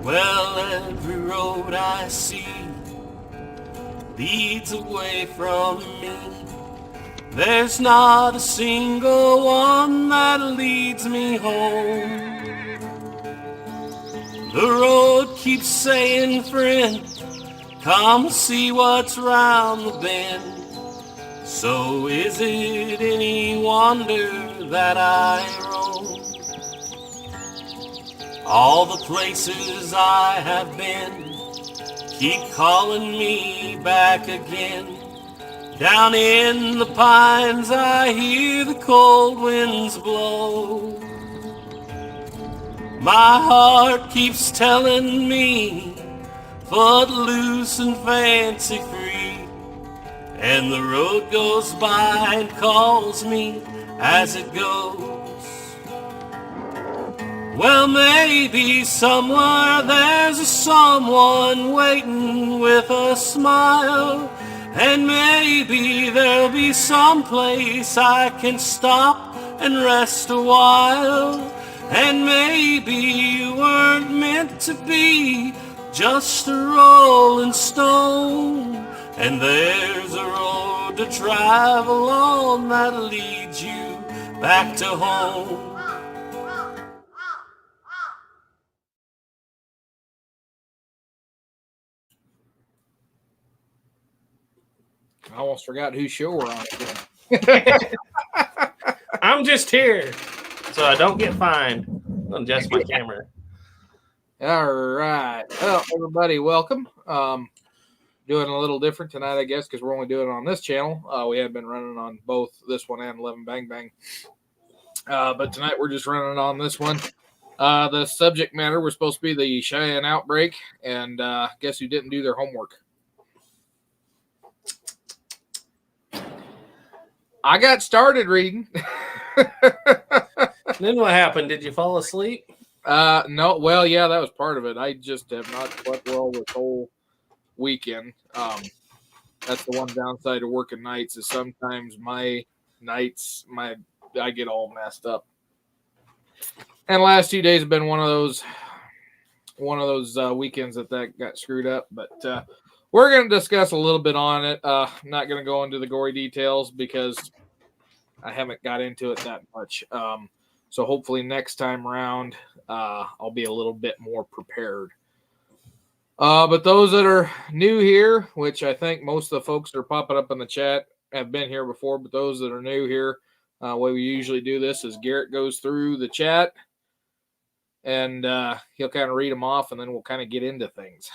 Well, every road I see leads away from me. There's not a single one that leads me home. The road keeps saying, friend, come see what's round the bend. So is it any wonder that I roam? All the places I have been keep calling me back again. Down in the pines I hear the cold winds blow. My heart keeps telling me, footloose and fancy free, and the road goes by and calls me as it goes. Well, maybe somewhere there's a someone waiting with a smile, and maybe there'll be some place I can stop and rest a while. And maybe you weren't meant to be just a rolling stone, and there's a road to travel on that leads you back to home. I almost forgot whose show we're on. I'm just here so I don't get fined. I'll adjust my camera. All right. Well, everybody, welcome. Doing a little different tonight, I guess, because we're only doing it on this channel. We have been running on both this one and 11 Bang Bang. But tonight we're just running on this one. The subject matter was supposed to be the Cheyenne Outbreak, and guess who didn't do their homework? I got started reading. Then what happened? Did you fall asleep? No. Well, yeah, that was part of it. I just have not slept well this whole weekend. That's the one downside of working nights is sometimes my nights, I get all messed up. And the last 2 days have been one of those weekends that got screwed up. But we're going to discuss a little bit on it. I'm not going to go into the gory details because I haven't got into it that much. So hopefully next time around, I'll be a little bit more prepared. But those that are new here, which I think most of the folks that are popping up in the chat have been here before, but those that are new here, the way we usually do this is Garrett goes through the chat and he'll kind of read them off and then we'll kind of get into things.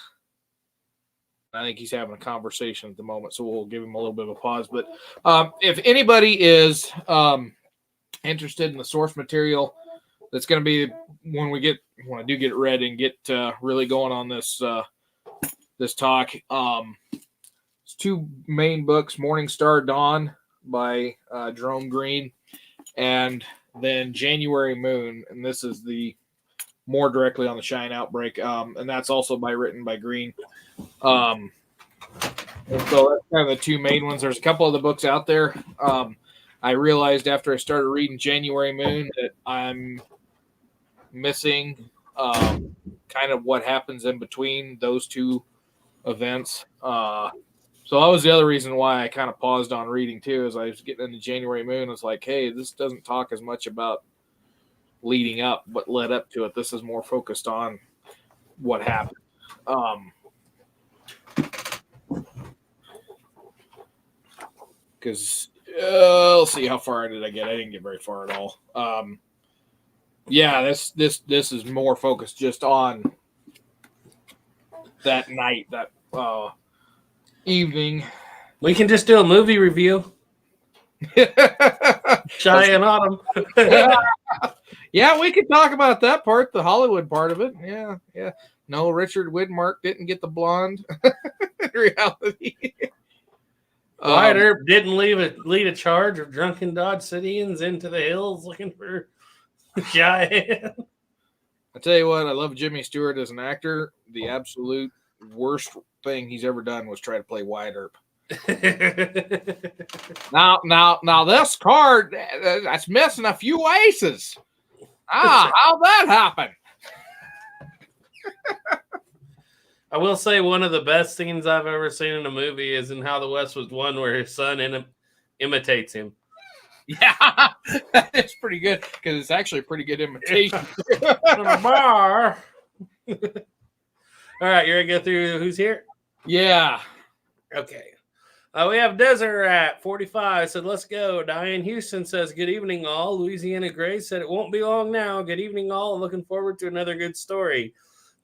I think he's having a conversation at the moment, so we'll give him a little bit of a pause. But if anybody is interested in the source material, that's going to be when I do get it read and get really going on this this talk. It's two main books: Morning Star Dawn by Jerome Green, and then January Moon, and this is the more directly on the Cheyenne Outbreak, and that's also written by Green. And so that's kind of the two main ones. There's a couple of the books out there. I realized after I started reading January Moon that I'm missing kind of what happens in between those two events. So that was the other reason why I kind of paused on reading too, as I was getting into January Moon. It's like, hey, this doesn't talk as much about leading up, what led up to it. This is more focused on what happened. Because let's see, how far did I get? I didn't get very far at all. Yeah, this is more focused just on that night, that evening. We can just do a movie review. Cheyenne Autumn. Yeah, we could talk about that part, the Hollywood part of it. Yeah. No, Richard Widmark didn't get the blonde. In reality. Wyatt Earp didn't lead a charge of drunken Dodge Cityans into the hills looking for Cheyenne. I tell you what, I love Jimmy Stewart as an actor. The absolute worst thing he's ever done was try to play Wyatt Earp. Now this card that's missing a few aces. How'd that happen? I will say one of the best scenes I've ever seen in a movie is in How the West Was Won, where his son imitates him. Yeah, that's pretty good because it's actually a pretty good imitation. Bar. All right, you're gonna go through who's here. Yeah. Okay. We have Desert at 45 said, let's go. Diane Houston says, good evening, all. Louisiana Grace said, it won't be long now. Good evening, all. Looking forward to another good story.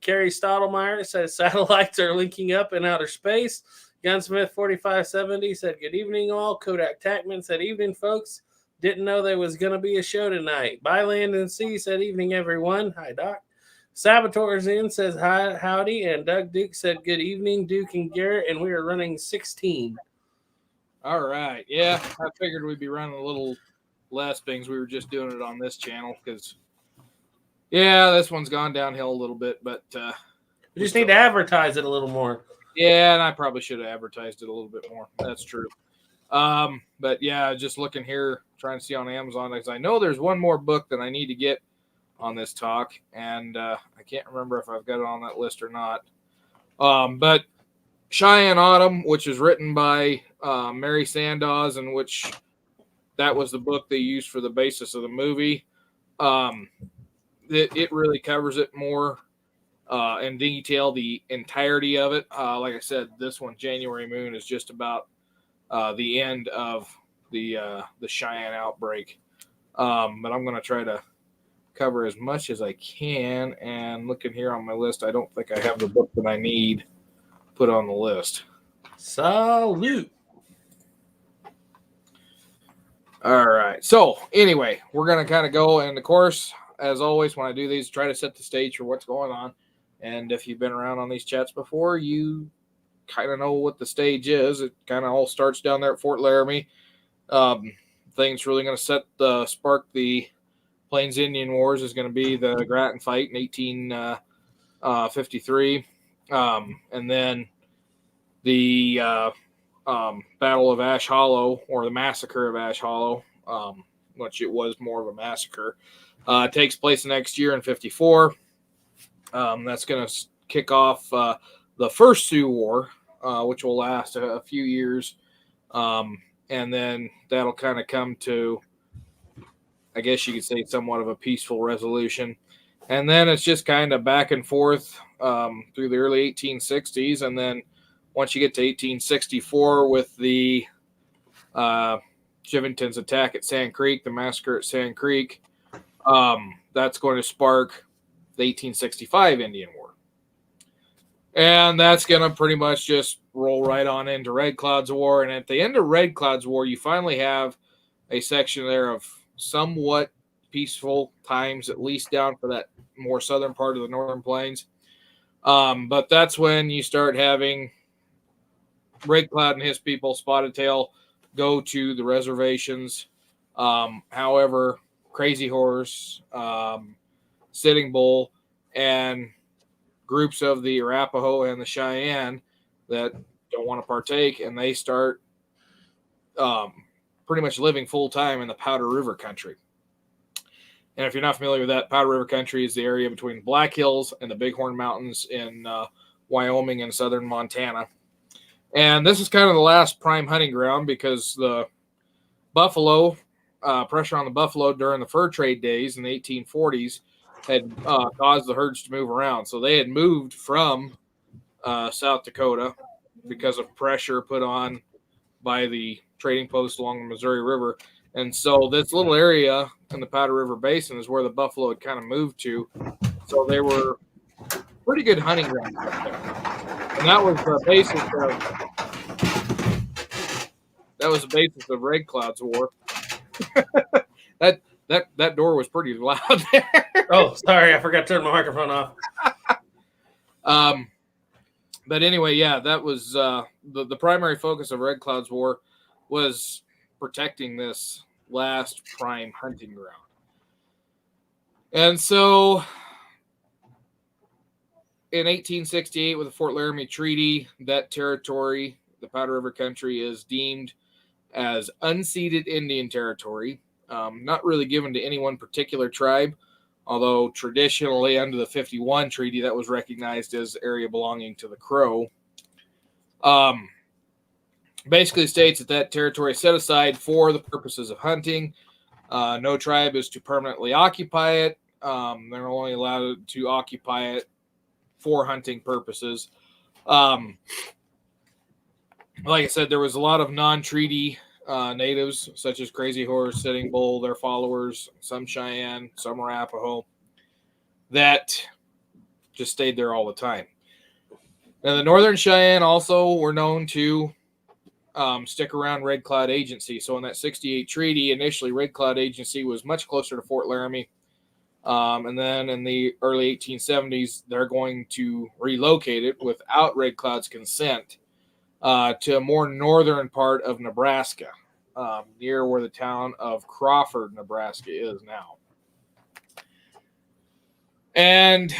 Carrie Stottlemyre says, satellites are linking up in outer space. Gunsmith 4570 said, good evening, all. Kodak Tackman said, evening, folks. Didn't know there was going to be a show tonight. By Land and Sea said, evening, everyone. Hi, Doc. Saboteurs in says, hi, howdy. And Doug Duke said, good evening, Duke and Garrett. And we are running 16. All right. Yeah, I figured we'd be running a little less things. We were just doing it on this channel because, yeah, this one's gone downhill a little bit. But we just need to advertise it a little more. Yeah, and I probably should have advertised it a little bit more. That's true. But yeah, just looking here, trying to see on Amazon because I know there's one more book that I need to get on this talk, and I can't remember if I've got it on that list or not. But Cheyenne Autumn, which is written by Mary Sandoz, and which that was the book they used for the basis of the movie. It really covers it more in detail, the entirety of it. Like I said, this one, January Moon, is just about the end of the Cheyenne outbreak. But I'm going to try to cover as much as I can. And looking here on my list, I don't think I have the book that I need put on the list. Salute. All right. So anyway, we're going to kind of go. And of course, as always, when I do these, try to set the stage for what's going on. And if you've been around on these chats before, you kind of know what the stage is. It kind of all starts down there at Fort Laramie. Things really going to spark the Plains Indian Wars is going to be the Grattan fight in 1853. And then the Battle of Ash Hollow, or the Massacre of Ash Hollow, which it was more of a massacre, takes place the next year in 54. That's going to kick off the First Sioux War, which will last a few years. And then that'll kind of come to, I guess you could say, somewhat of a peaceful resolution. And then it's just kind of back and forth through the early 1860s. And then once you get to 1864 with the Chivington's attack at Sand Creek, the massacre at Sand Creek, that's going to spark the 1865 Indian War. And that's going to pretty much just roll right on into Red Cloud's War. And at the end of Red Cloud's War, you finally have a section there of somewhat peaceful times, at least down for that more southern part of the Northern Plains. But that's when you start having Red Cloud and his people, Spotted Tail, go to the reservations. However, Crazy Horse, Sitting Bull, and groups of the Arapaho and the Cheyenne that don't want to partake, and they start pretty much living full-time in the Powder River country. And if you're not familiar with that, Powder River country is the area between Black Hills and the Bighorn Mountains in Wyoming and southern Montana. And this is kind of the last prime hunting ground because the buffalo, pressure on the buffalo during the fur trade days in the 1840s had caused the herds to move around. So they had moved from South Dakota because of pressure put on by the trading posts along the Missouri River. And so this little area in the Powder River Basin is where the buffalo had kind of moved to. So they were pretty good hunting grounds up there. And that was the basis of Red Cloud's War. That door was pretty loud there. Oh, sorry, I forgot to turn my microphone off. But anyway, yeah, that was the primary focus of Red Cloud's War was protecting this last prime hunting ground. And so in 1868, with the Fort Laramie Treaty, that territory, the Powder River country, is deemed as unceded Indian territory, not really given to any one particular tribe, although traditionally under the 51 treaty that was recognized as area belonging to the Crow. Basically states that territory is set aside for the purposes of hunting. No tribe is to permanently occupy it. They're only allowed to occupy it for hunting purposes. Like I said, there was a lot of non-treaty natives, such as Crazy Horse, Sitting Bull, their followers, some Cheyenne, some Arapaho, that just stayed there all the time. Now, the Northern Cheyenne also were known to stick around Red Cloud Agency. So in that 68 treaty, initially Red Cloud Agency was much closer to Fort Laramie. And then in the early 1870s, they're going to relocate it without Red Cloud's consent to a more northern part of Nebraska, near where the town of Crawford, Nebraska is now. And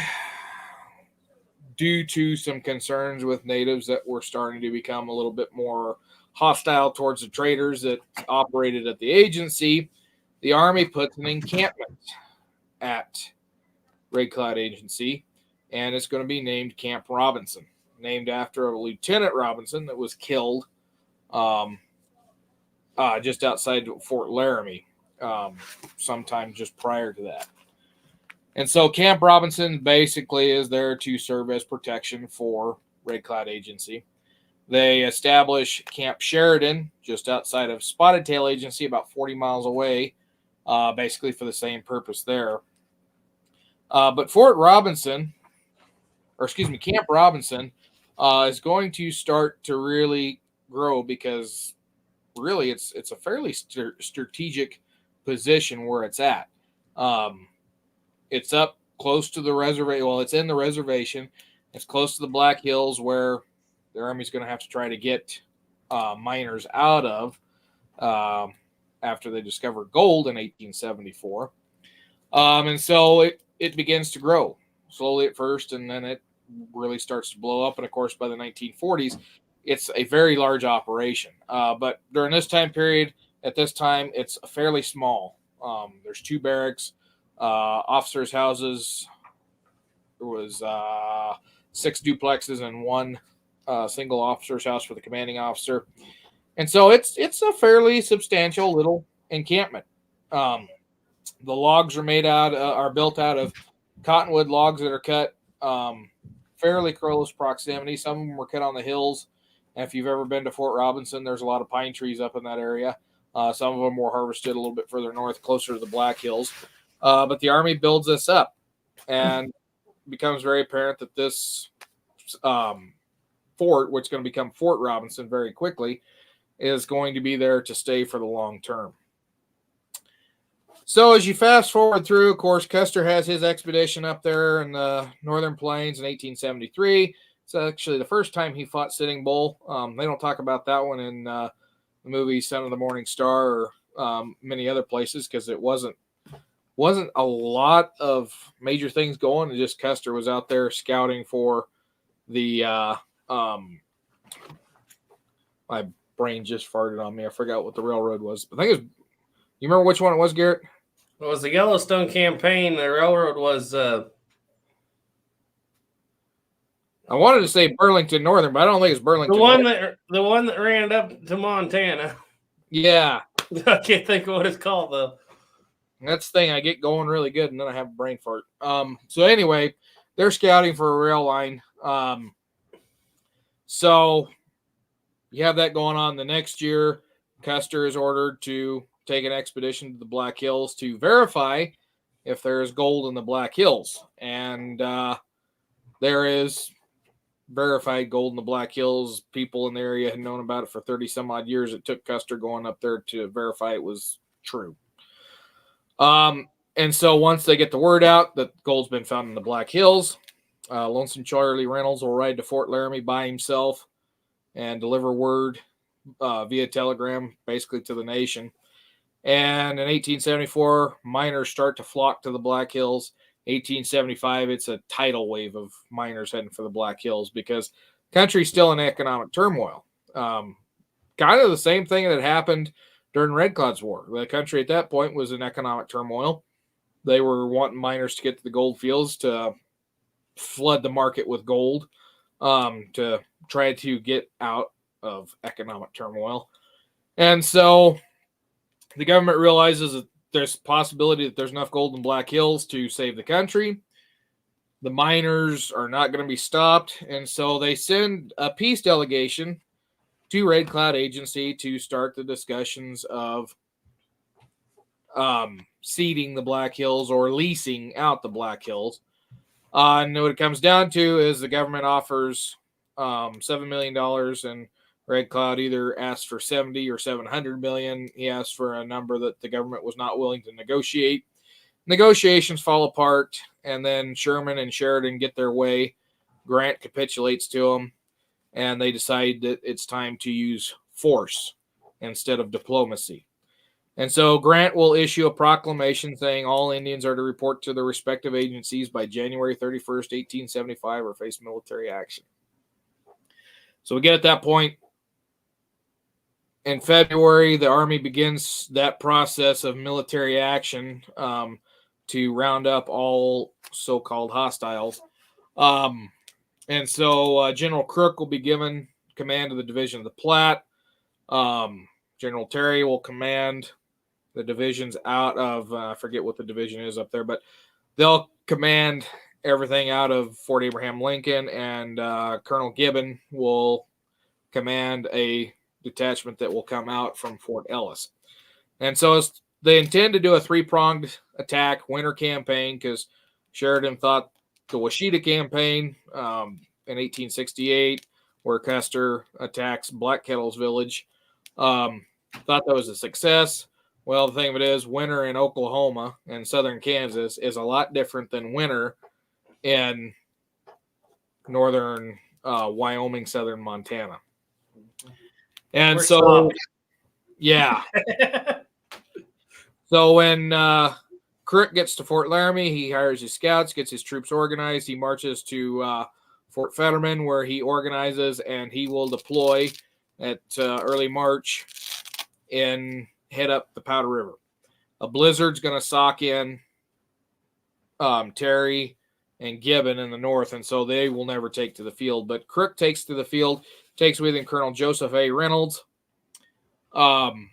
due to some concerns with natives that were starting to become a little bit more hostile towards the traders that operated at the agency, the Army puts an encampment at Red Cloud Agency, and it's going to be named Camp Robinson, named after a Lieutenant Robinson that was killed just outside Fort Laramie sometime just prior to that. And so Camp Robinson basically is there to serve as protection for Red Cloud Agency. They establish Camp Sheridan just outside of Spotted Tail Agency, about 40 miles away, basically for the same purpose there. But Camp Robinson is going to start to really grow because really it's a fairly strategic position where it's at. It's up close to the reservation. Well, it's in the reservation. It's close to the Black Hills where the Army's going to have to try to get miners out of after they discovered gold in 1874. And so it begins to grow slowly at first, and then it really starts to blow up. And, of course, by the 1940s, it's a very large operation. But during this time period, at this time, it's fairly small. There's 2 barracks, officers' houses. There was 6 duplexes and 1 single officer's house for the commanding officer. And so it's a fairly substantial little encampment. The logs are built out of cottonwood logs that are cut fairly close proximity. Some of them were cut on the hills. And if you've ever been to Fort Robinson, there's a lot of pine trees up in that area. Some of them were harvested a little bit further north, closer to the Black Hills. But the Army builds this up, and it becomes very apparent that this fort, which is going to become Fort Robinson very quickly, is going to be there to stay for the long term. So as you fast forward through, of course, Custer has his expedition up there in the Northern Plains in 1873. It's actually the first time he fought Sitting Bull. They don't talk about that one in the movie Son of the Morning Star or many other places because it wasn't a lot of major things going. Just Custer was out there scouting for the my brain just farted on me. I forgot what the railroad was. I think it was, you remember which one it was, Garrett? It was the Yellowstone campaign. The railroad was I wanted to say Burlington Northern, but I don't think it's Burlington. The one that ran up to Montana. Yeah. I can't think of what it's called though. That's the thing. I get going really good, and then I have a brain fart. So anyway, they're scouting for a rail line. So you have that going on. The next year, Custer is ordered to take an expedition to the Black Hills to verify if there is gold in the Black Hills. And there is verified gold in the Black Hills. People in the area had known about it for 30 some odd years. It took Custer going up there to verify it was true. And so once they get the word out that gold's been found in the Black Hills, Lonesome Charlie Reynolds will ride to Fort Laramie by himself and deliver word via telegram, basically to the nation. And in 1874, miners start to flock to the Black Hills. 1875, it's a tidal wave of miners heading for the Black Hills because country's still in economic turmoil. Kind of the same thing that happened during Red Cloud's War. The country at that point was in economic turmoil. They were wanting miners to get to the gold fields to flood the market with gold, to try to get out of economic turmoil. And so the government realizes that there's a possibility that there's enough gold in Black Hills to save the country. The miners are not going to be stopped. And so they send a peace delegation to Red Cloud Agency to start the discussions of ceding the Black Hills or leasing out the Black Hills. And what it comes down to is the government offers $7 million, and Red Cloud either asked for 70 or 700 million. He asked for a number that the government was not willing to negotiate. Negotiations fall apart, and then Sherman and Sheridan get their way. Grant capitulates to them, and they decide that it's time to use force instead of diplomacy. And so Grant will issue a proclamation saying all Indians are to report to their respective agencies by January 31st, 1875, or face military action. So we get at that point. In February, the Army begins that process of military action to round up all so-called hostiles. And so General Crook will be given command of the Division of the Platte. General Terry will command the divisions out of, I forget what the division is up there, but they'll command everything out of Fort Abraham Lincoln, and Colonel Gibbon will command a detachment that will come out from Fort Ellis. And so they intend to do a three-pronged attack, winter campaign, because Sheridan thought the Washita campaign in 1868, where Custer attacks Black Kettle's village, thought that was a success. Well, the thing of it is, winter in Oklahoma and southern Kansas is a lot different than winter in northern Wyoming, southern Montana. And We're so, soft. yeah. So when Crook gets to Fort Laramie, he hires his scouts, gets his troops organized. He marches to Fort Fetterman, where he organizes, and he will deploy at early March and head up the Powder River. A blizzard's going to sock in Terry and Gibbon in the north, and so they will never take to the field. But Crook takes to the field, takes with him Colonel Joseph A. Reynolds, and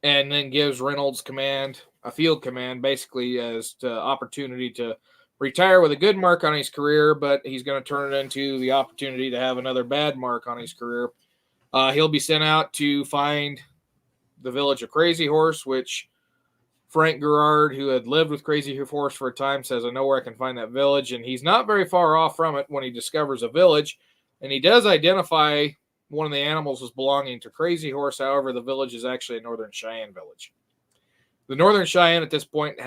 then gives Reynolds command, a field command, basically as to opportunity to retire with a good mark on his career, but he's going to turn it into the opportunity to have another bad mark on his career. He'll be sent out to find the village of Crazy Horse, which Frank Gerard, who had lived with Crazy Horse for a time, says, I know where I can find that village. And he's not very far off from it when he discovers a village. And he does identify one of the animals as belonging to Crazy Horse. However, the village is actually a Northern Cheyenne village. The Northern Cheyenne at this point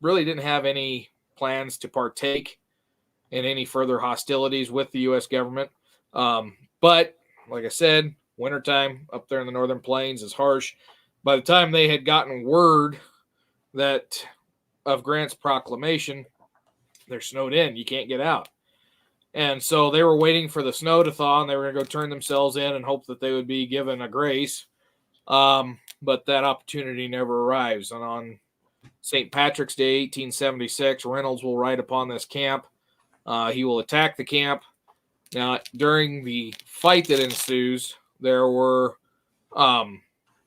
really didn't have any plans to partake in any further hostilities with the U.S. government. But like I said, wintertime up there in the Northern Plains is harsh. By the time they had gotten word that of Grant's proclamation, they're snowed in. You can't get out. And so they were waiting for the snow to thaw, and they were going to go turn themselves in and hope that they would be given a grace. But that opportunity never arrives. And on St. Patrick's Day, 1876, Reynolds will ride upon this camp. He will attack the camp. Now, during the fight that ensues, there were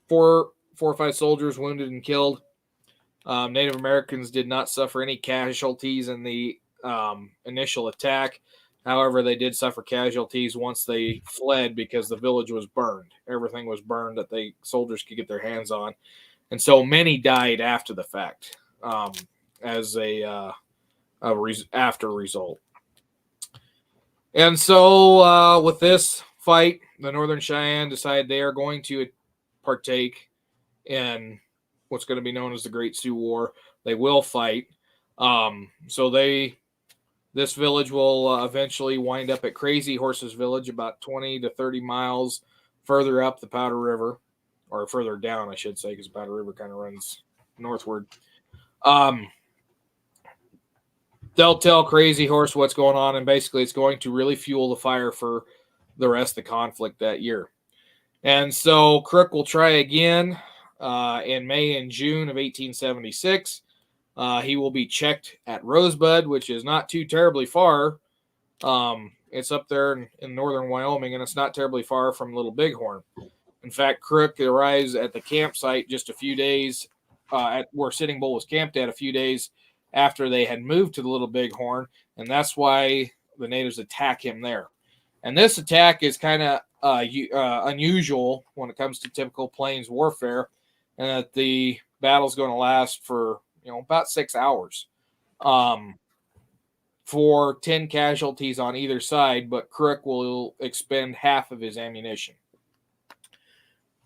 four or five soldiers wounded and killed. Native Americans did not suffer any casualties in the initial attack. However, they did suffer casualties once they fled because the village was burned. Everything was burned that the soldiers could get their hands on. And so many died after the fact as after result. And so with this fight, the Northern Cheyenne decide they are going to partake in what's going to be known as the Great Sioux War. They will fight. This village will eventually wind up at Crazy Horse's village, about 20 to 30 miles further up the Powder River, or further down, I should say, because the Powder River kind of runs northward. They'll tell Crazy Horse what's going on, and basically it's going to really fuel the fire for the rest of the conflict that year. And so Crook will try again in May and June of 1876. He will be checked at Rosebud, which is not too terribly far. It's up there in northern Wyoming, and it's not terribly far from Little Bighorn. In fact, Crook arrives at the campsite just a few days at where Sitting Bull was camped at a few days after they had moved to the Little Bighorn, and that's why the natives attack him there. And this attack is kind of unusual when it comes to typical plains warfare, and that the battle's going to last for about 6 hours, for 10 casualties on either side, but Crook will expend half of his ammunition.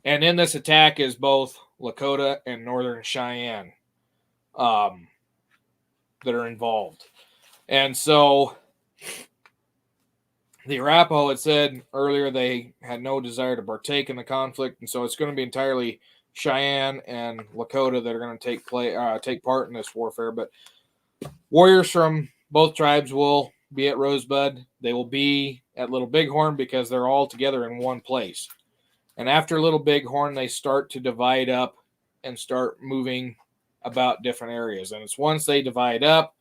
And in this attack is both Lakota and Northern Cheyenne that are involved. And so the Arapaho had said earlier they had no desire to partake in the conflict, and so it's going to be entirely Cheyenne and Lakota that are going to take part in this warfare. But warriors from both tribes will be at Rosebud. They will be at Little Bighorn because they're all together in one place. And after Little Bighorn, they start to divide up and start moving about different areas. And it's once they divide up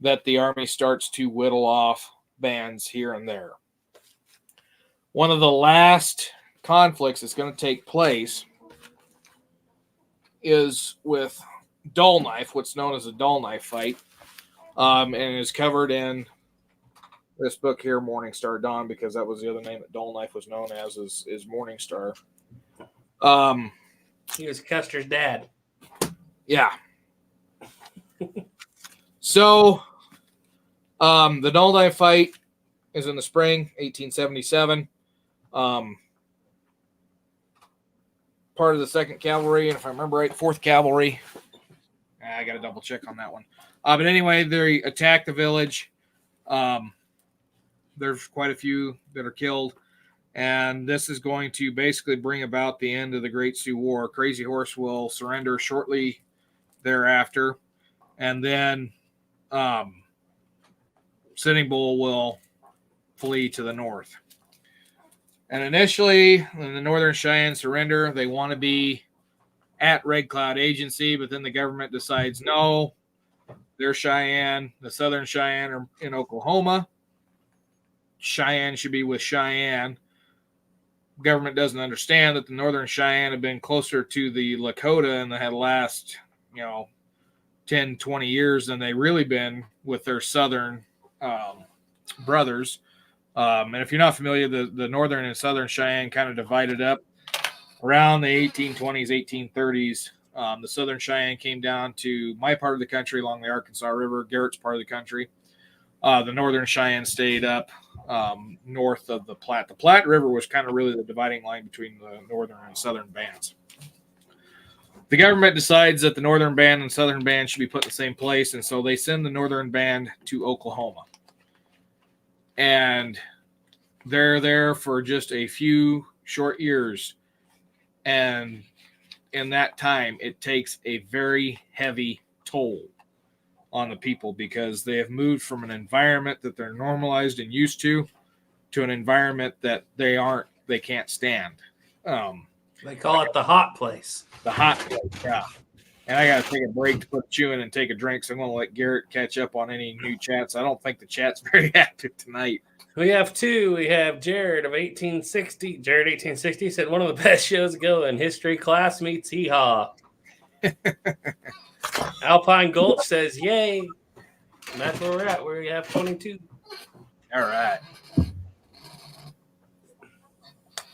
that the army starts to whittle off bands here and there. One of the last conflicts that's going to take place is with Dull Knife, what's known as a Dull Knife fight, and is covered in this book here, Morning Star Dawn, because that was the other name that Dull Knife was known as, is Morning Star. He was Custer's dad. Yeah. So, the Dull Knife fight is in the spring, 1877. Part of the 2nd Cavalry, and if I remember right, 4th Cavalry. I got to double check on that one. But anyway, they attack the village. There's quite a few that are killed, and this is going to basically bring about the end of the Great Sioux War. Crazy Horse will surrender shortly thereafter, and then Sitting Bull will flee to the north. And initially, when the Northern Cheyenne surrender, they want to be at Red Cloud Agency, but then the government decides no, they're Cheyenne. The Southern Cheyenne are in Oklahoma. Cheyenne should be with Cheyenne. Government doesn't understand that the Northern Cheyenne have been closer to the Lakota in the last 10, 20 years than they really been with their Southern brothers. And if you're not familiar, the Northern and Southern Cheyenne kind of divided up around the 1820s, 1830s. The Southern Cheyenne came down to my part of the country along the Arkansas River, Garrett's part of the country. The Northern Cheyenne stayed up north of the Platte. The Platte River was kind of really the dividing line between the Northern and Southern bands. The government decides that the Northern band and Southern band should be put in the same place, and so they send the Northern band to Oklahoma. And they're there for just a few short years. And in that time, it takes a very heavy toll on the people because they have moved from an environment that they're normalized and used to an environment that they can't stand. They call it the hot place. The hot place, yeah. And I got to take a break to put chewing and take a drink, so I'm going to let Garrett catch up on any new chats. I don't think the chat's very active tonight. We have two. We have Jared of 1860. Jared 1860 said one of the best shows going. History class meets hee haw. Alpine Gulch says yay. And that's where we're at. We have 22. All right.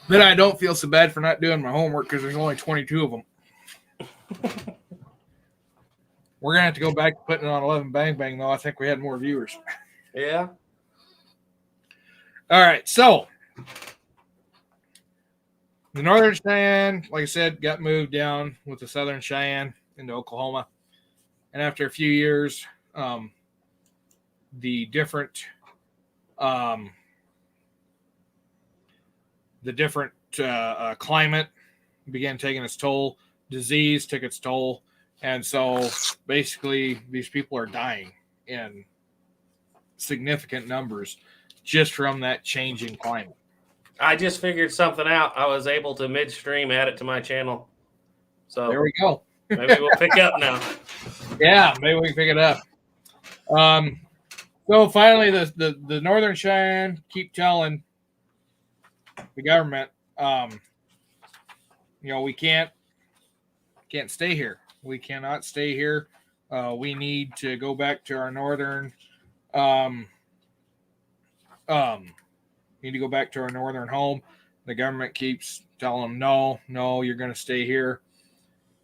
But I don't feel so bad for not doing my homework because there's only 22 of them. We're going to have to go back to putting it on 11 Bang Bang, though. I think we had more viewers. Yeah. All right. So, the Northern Cheyenne, like I said, got moved down with the Southern Cheyenne into Oklahoma. And after a few years, the different climate began taking its toll. Disease took its toll. And so basically these people are dying in significant numbers just from that changing climate. I just figured something out. I was able to midstream add it to my channel. So there we go. Maybe we'll pick up now. Yeah, maybe we can pick it up. So finally, the Northern Cheyenne keep telling the government, we can't stay here. We cannot stay here. We need to go back to our northern. Need to go back to our northern home. The government keeps telling them, no, you're going to stay here.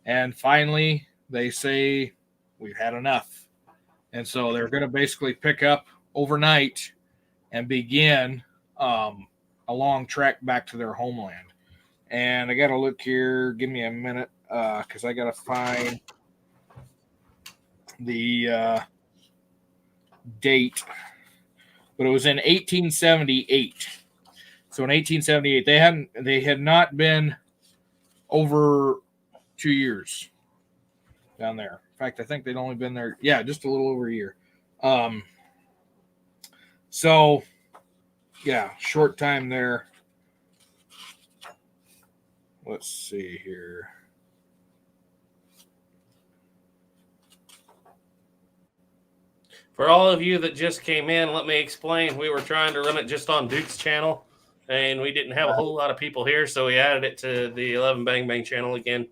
And finally, they say, we've had enough. And so they're going to basically pick up overnight and begin a long trek back to their homeland. And I got to look here. Give me a minute because I got to find the date. But it was in 1878. So in 1878, they had not been over 2 years down there. In fact, I think they'd only been there, just a little over a year. So, short time there. Let's see here. For all of you that just came in, let me explain. We were trying to run it just on Duke's channel, and we didn't have a whole lot of people here, so we added it to the 11 Bang Bang channel again.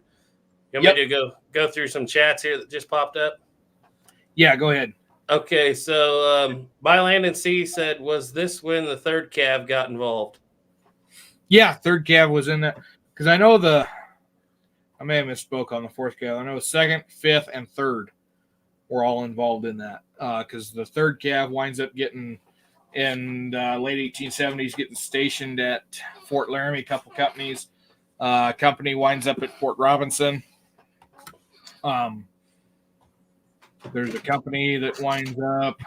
You want me to go through some chats here that just popped up? Yeah, go ahead. Okay, so By Land and Sea said, was this when the third Cav got involved? Yeah, third Cav was in that. Because I know I may have misspoke on the fourth Cav. I know second, fifth, and third were all involved in that. Because the third Cav winds up getting, in late 1870s, getting stationed at Fort Laramie, a couple companies. Company winds up at Fort Robinson. There's a company that winds up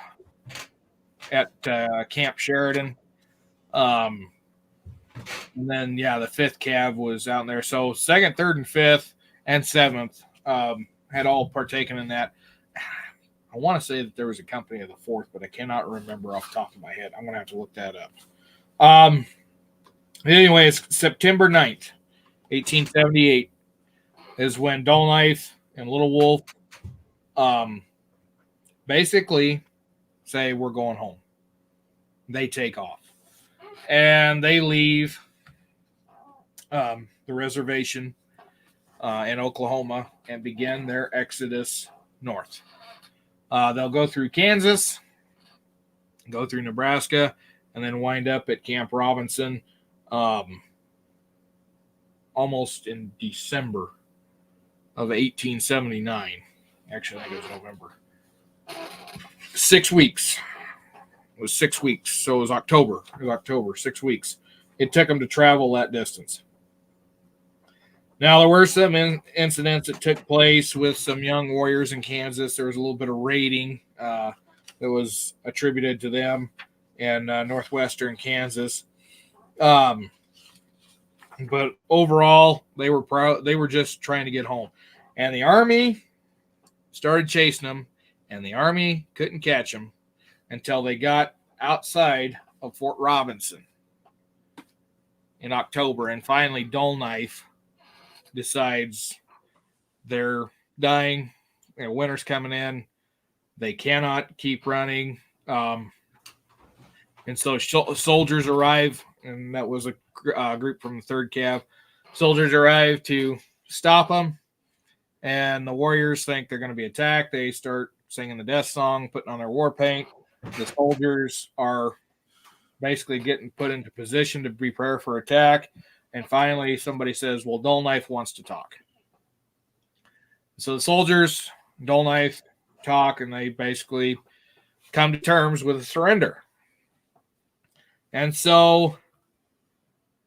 at Camp Sheridan. And then, the fifth Cav was out there. So second, third, and fifth, and seventh had all partaken in that. I want to say that there was a company of the fourth, but I cannot remember off the top of my head. I'm going to have to look that up. Anyways, September 9th, 1878 is when Dull Knife and Little Wolf basically say, we're going home. They take off. And they leave the reservation in Oklahoma and begin their exodus north. They'll go through Kansas, go through Nebraska, and then wind up at Camp Robinson almost in December of 1879. Actually, I think it was November. 6 weeks. It was 6 weeks. So it was October. 6 weeks. It took them to travel that distance. Now, there were some incidents that took place with some young warriors in Kansas. There was a little bit of raiding that was attributed to them in northwestern Kansas. But overall, they were just trying to get home. And the Army started chasing them, and the Army couldn't catch them until they got outside of Fort Robinson in October. And finally, Dull Knife decides they're dying. Winter's coming in. They cannot keep running. And so soldiers arrive, and that was a group from the 3rd Cav. Soldiers arrive to stop them, and the warriors think they're going to be attacked. They start singing the death song, putting on their war paint. The soldiers are basically getting put into position to prepare for attack. And finally, somebody says, well, Dull Knife wants to talk. So the soldiers, Dull Knife, talk, and they basically come to terms with a surrender. And so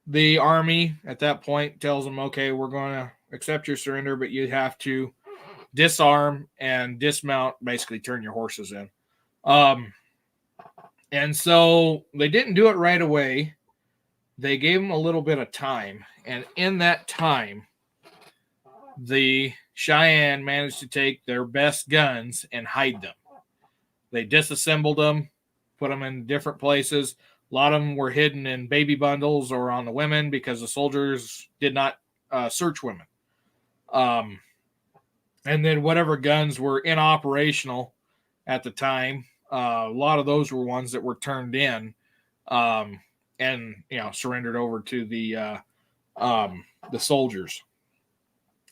the Army at that point tells them, okay, we're going to accept your surrender, but you have to disarm and dismount, basically turn your horses in. And so they didn't do it right away. They gave them a little bit of time. And in that time, the Cheyenne managed to take their best guns and hide them. They disassembled them, put them in different places. A lot of them were hidden in baby bundles or on the women because the soldiers did not search women. And then whatever guns were inoperational at the time, a lot of those were ones that were turned in, and surrendered over to the soldiers.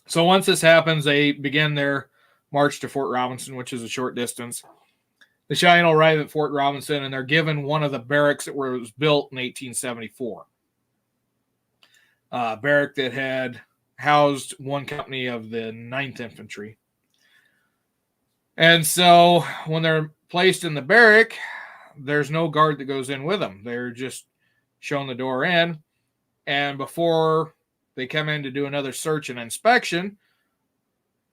So once this happens, they begin their march to Fort Robinson, which is a short distance. The Cheyenne arrive at Fort Robinson, and they're given one of the barracks that was built in 1874. Barrack that had housed one company of the 9th Infantry. And so when they're placed in the barrack, there's no guard that goes in with them. They're just shown the door in. And before they come in to do another search and inspection,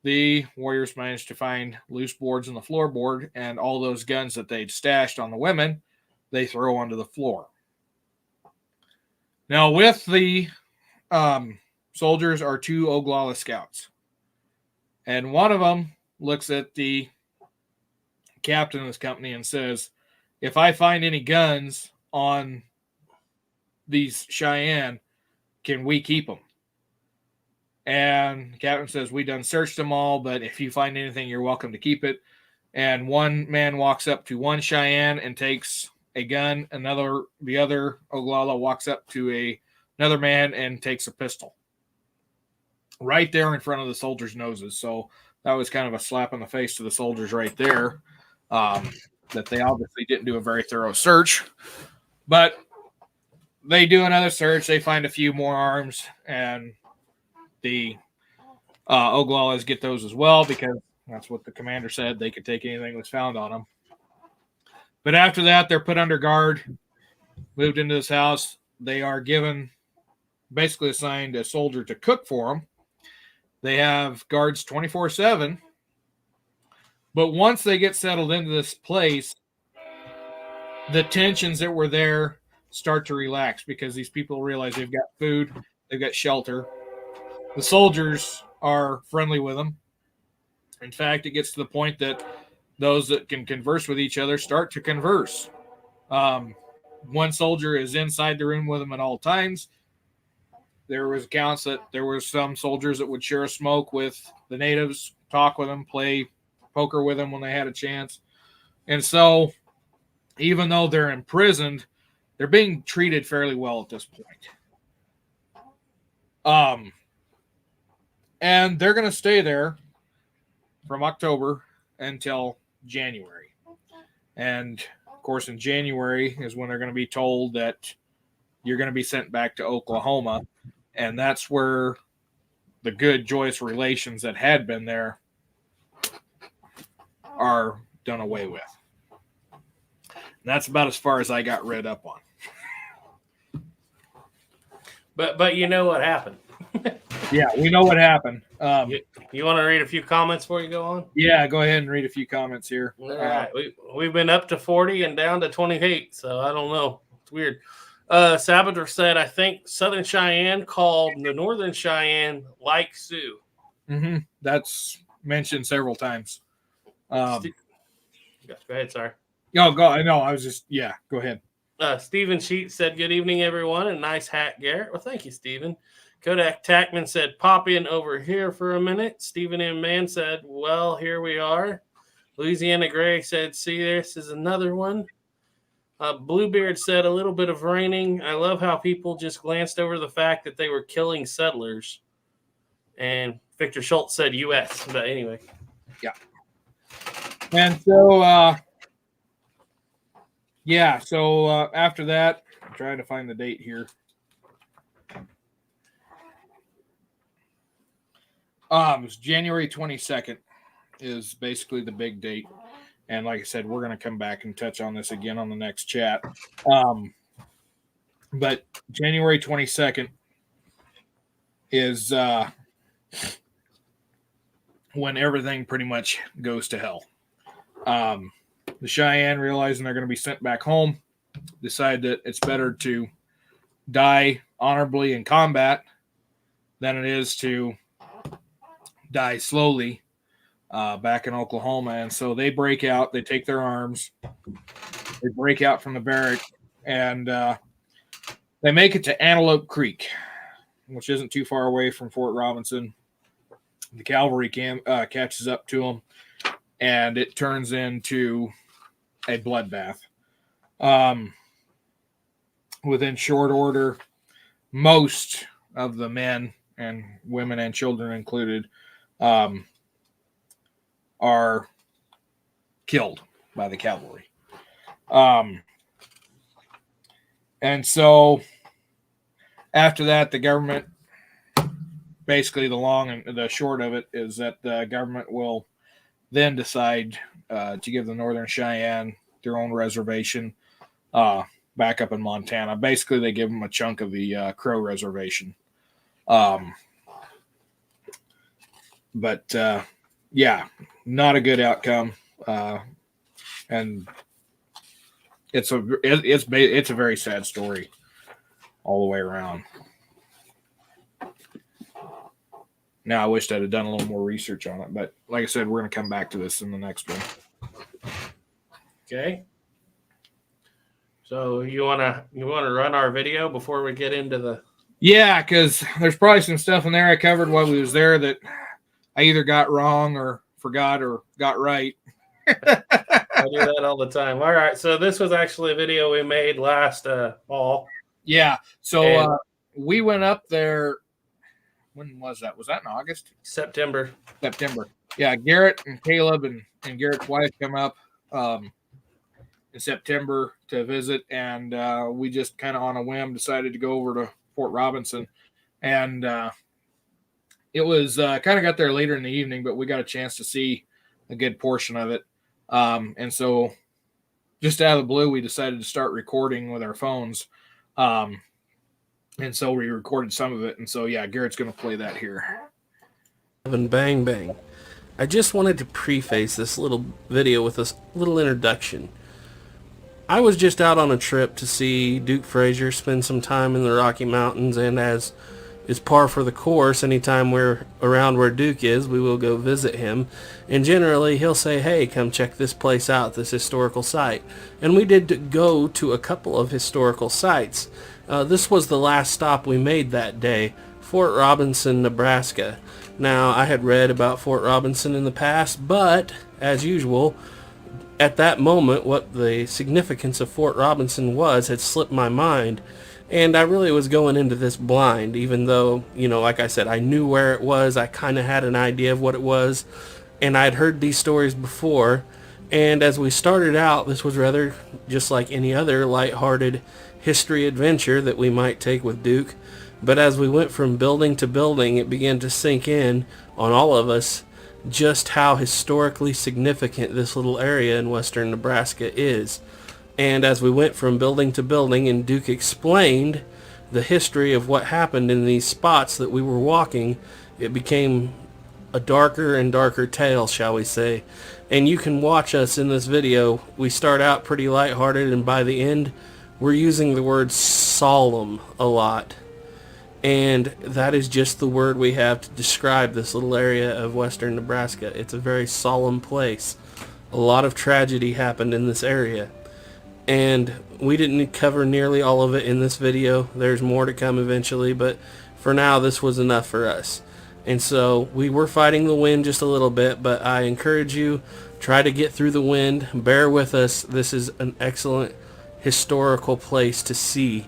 the warriors managed to find loose boards in the floorboard, and all those guns that they'd stashed on the women, they throw onto the floor. Now, with the soldiers are 2 Oglala scouts. And one of them looks at the captain of this company and says, if I find any guns on these Cheyenne, can we keep them? And the captain says, we done searched them all, but if you find anything, you're welcome to keep it. And one man walks up to one Cheyenne and takes a gun. The other Oglala walks up to another man and takes a pistol. Right there in front of the soldiers' noses. So that was kind of a slap in the face to the soldiers right there. That they obviously didn't do a very thorough search. But they do another search. They find a few more arms, and the Oglalas get those as well, because that's what the commander said. They could take anything that was found on them. But after that, they're put under guard, moved into this house. They are basically assigned a soldier to cook for them. They have guards 24/7. But once they get settled into this place, the tensions that were there start to relax, because these people realize they've got food, they've got shelter. The soldiers are friendly with them. In fact, it gets to the point that those that can converse with each other start to converse. One soldier is inside the room with them at all times. There was accounts that there were some soldiers that would share a smoke with the natives, talk with them, play poker with them when they had a chance. And so, even though they're imprisoned, they're being treated fairly well at this point. And they're going to stay there from October until January. And, of course, in January is when they're going to be told that you're going to be sent back to Oklahoma. And that's where the good, joyous relations that had been there are done away with. And that's about as far as I got read up on. But you know what happened. Yeah, we know what happened. You want to read a few comments before you go on? Yeah, go ahead and read a few comments here. All right. We've been up to 40 and down to 28, so I don't know. It's weird. Sabater said, I think Southern Cheyenne called the Northern Cheyenne like Sioux. Mm-hmm. That's mentioned several times. Go ahead, sorry. No, go. I know. I was just, yeah, go ahead. Stephen Sheets said, good evening, everyone, and nice hat, Garrett. Well, thank you, Stephen. Kodak Tackman said, pop in over here for a minute. Stephen M. Mann said, well, here we are. Louisiana Gray said, see, this is another one. Bluebeard said, a little bit of raining. I love how people just glanced over the fact that they were killing settlers. And Victor Schultz said U.S., but anyway. Yeah. And so, after that, I'm trying to find the date here. It was January 22nd is basically the big date. And like I said, we're going to come back and touch on this again on the next chat. But January 22nd is when everything pretty much goes to hell. The Cheyenne, realizing they're going to be sent back home, decide that it's better to die honorably in combat than it is to die slowly back in Oklahoma. And so they break out, they take their arms, they break out from the barrack, and they make it to Antelope Creek, which isn't too far away from Fort Robinson. The cavalry catches up to them, and it turns into a bloodbath. Within short order, most of the men and women and children included are killed by the cavalry. And so after that, the government, basically the long and the short of it is that the government will then decide to give the Northern Cheyenne their own reservation back up in Montana. Basically, they give them a chunk of the Crow Reservation. But yeah, not a good outcome. And it's a very sad story all the way around. Now, I wished I'd have done a little more research on it, but like I said, we're going to come back to this in the next one. Okay. So you wanna run our video before we get into the? Yeah, because there's probably some stuff in there I covered while we was there that I either got wrong or forgot or got right. I do that all the time. All right, so this was actually a video we made last fall. Yeah, so we went up there. When was that? Was that in August? September. Yeah, Garrett and Caleb and Garrett's wife come up in September to visit, and we just kind of on a whim decided to go over to Fort Robinson. And it was kind of got there later in the evening, but we got a chance to see a good portion of it. And so just out of the blue, we decided to start recording with our phones. And so we recorded some of it. And so, yeah, Garrett's going to play that here. Bang, bang. I just wanted to preface this little video with a little introduction. I was just out on a trip to see Duke Frazier spend some time in the Rocky Mountains, and as is par for the course, anytime we're around where Duke is, we will go visit him. And generally, he'll say, hey, come check this place out, this historical site. And we did go to a couple of historical sites. This was the last stop we made that day, Fort Robinson, Nebraska. Now, I had read about Fort Robinson in the past, but, as usual, at that moment, what the significance of Fort Robinson was had slipped my mind. And I really was going into this blind, even though, like I said, I knew where it was. I kind of had an idea of what it was, and I'd heard these stories before. And as we started out, this was rather just like any other lighthearted history adventure that we might take with Duke. But as we went from building to building, it began to sink in on all of us just how historically significant this little area in western Nebraska is. And as we went from building to building and Duke explained the history of what happened in these spots that we were walking, it became a darker and darker tale, shall we say. And you can watch us in this video. We start out pretty lighthearted, and by the end, we're using the word solemn a lot. And that is just the word we have to describe this little area of western Nebraska. It's a very solemn place. A lot of tragedy happened in this area. And we didn't cover nearly all of it in this video. There's more to come eventually, but for now, this was enough for us. And so we were fighting the wind just a little bit, but I encourage you, try to get through the wind. Bear with us. This is an excellent historical place to see.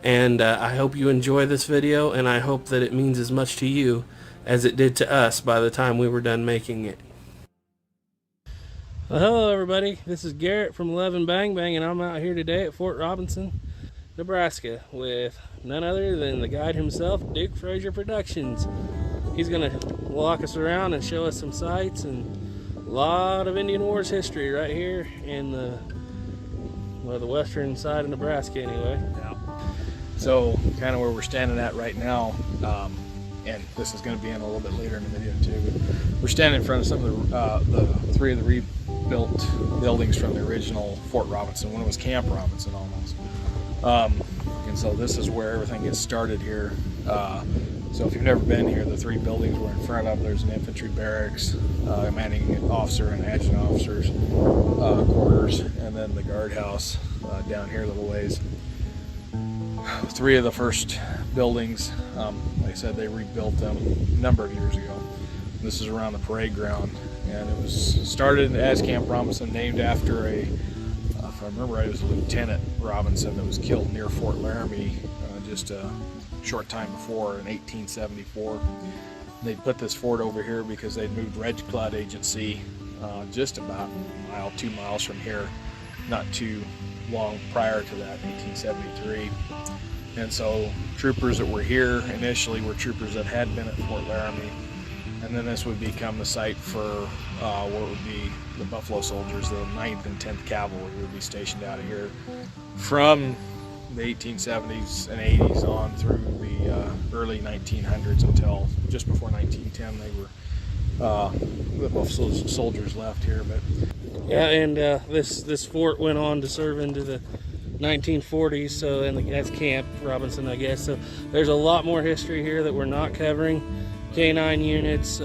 And I hope you enjoy this video, and I hope that it means as much to you as it did to us by the time we were done making it. Well, hello everybody, this is Garrett from 11 Bang Bang, and I'm out here today at Fort Robinson, Nebraska with none other than the guide himself, Duke Frazier Productions. He's going to walk us around and show us some sights and a lot of Indian Wars history right here in the western side of Nebraska anyway. Yeah. So kind of where we're standing at right now, and this is going to be in a little bit later in the video too, but we're standing in front of some of the three of the rebuilt buildings from the original Fort Robinson when it was Camp Robinson almost. And so this is where everything gets started here. So if you've never been here, the three buildings we're in front of, there's an infantry barracks, commanding officer and adjutant officers quarters, and then the guardhouse down here a little ways. Three of the first buildings, like I said, they rebuilt them a number of years ago. This is around the parade ground, and it was started as Camp Robinson, named after a, if I remember right, it was a Lieutenant Robinson that was killed near Fort Laramie just a short time before in 1874. They put this fort over here because they'd moved Red Cloud Agency just about a mile, 2 miles from here, not too long prior to that, 1873. And so troopers that were here initially were troopers that had been at Fort Laramie, and then this would become the site for what would be the Buffalo Soldiers. The 9th and 10th Cavalry would be stationed out of here from the 1870s and 80s on through the early 1900s until just before 1910 they were the Buffalo Soldiers left here. But yeah, and this fort went on to serve into the 1940s, so, and that's Camp Robinson, I guess. So there's a lot more history here that we're not covering. K9 units,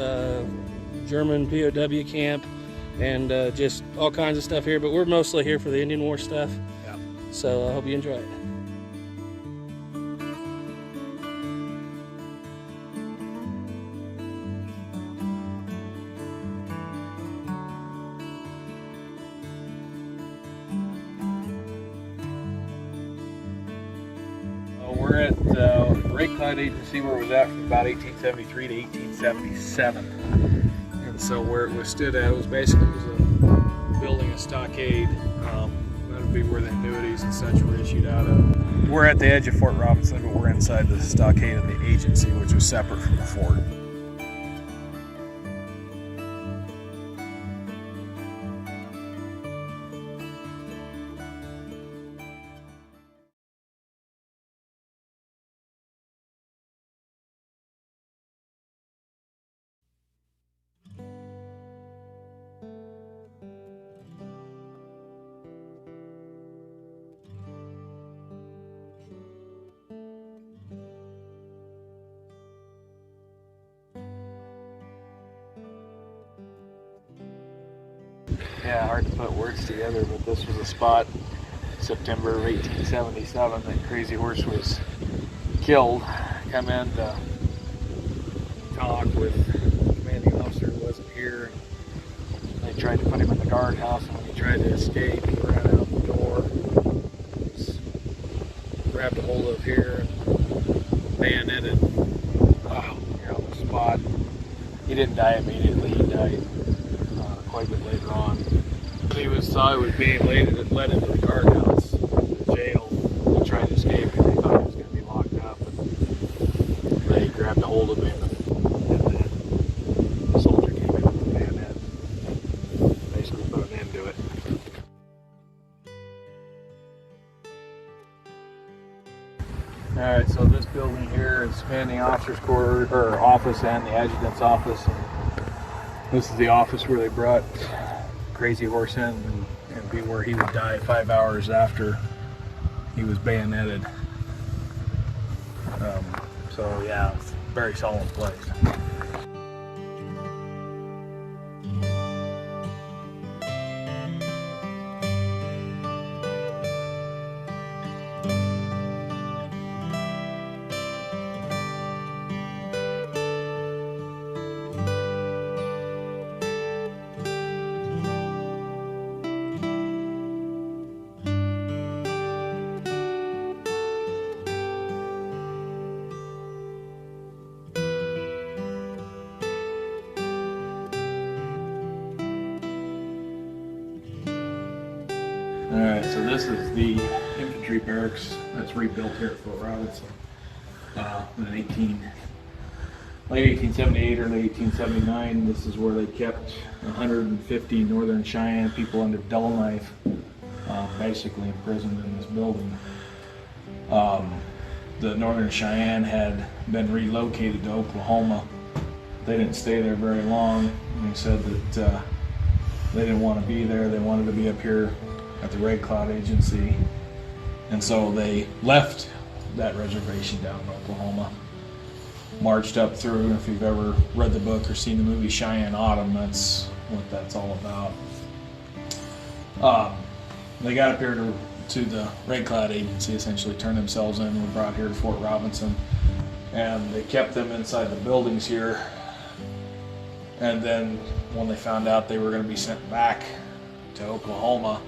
German POW camp, and just all kinds of stuff here. But we're mostly here for the Indian War stuff. yeah. So I hope you enjoy it. We're at the Red Cloud Agency, where it was at from about 1873 to 1877. And so where it was stood at, it was basically building a stockade. That would be where the annuities and such were issued out of. We're at the edge of Fort Robinson, but we're inside the stockade of the agency, which was separate from the fort. Yeah, hard to put words together, but this was a spot, September of 1877, that Crazy Horse was killed. Come in to talk with the commanding officer who wasn't here. They tried to put him in the guardhouse, and when he tried to escape, he ran out the door. He was grabbed a hold of here and bayoneted. Wow, here on the spot. He didn't die immediately, he died quite a bit later on. He thought he was being led into the guardhouse, the jail. He tried to escape because he thought he was going to be locked up. And they grabbed a hold of him, and then the soldier came in with the bayonet and basically put an end to it. Alright, so this building here is commanding officer's quarters, or office, and the adjutant's office. And this is the office where they brought Crazy Horse in and be where he would die 5 hours after he was bayoneted. So yeah, it's a very solemn place. Alright, so this is the infantry barracks that's rebuilt here at Fort Robinson in late 1878, early 1879. This is where they kept 150 Northern Cheyenne people under double knife, basically imprisoned in this building. The Northern Cheyenne had been relocated to Oklahoma. They didn't stay there very long. They said that they didn't want to be there. They wanted to be up here at the Red Cloud Agency, and so they left that reservation down in Oklahoma, marched up through. If you've ever read the book or seen the movie Cheyenne Autumn, that's what that's all about. They got up here to the Red Cloud Agency, essentially turned themselves in, and were brought here to Fort Robinson, and they kept them inside the buildings here And then when they found out they were going to be sent back to Oklahoma,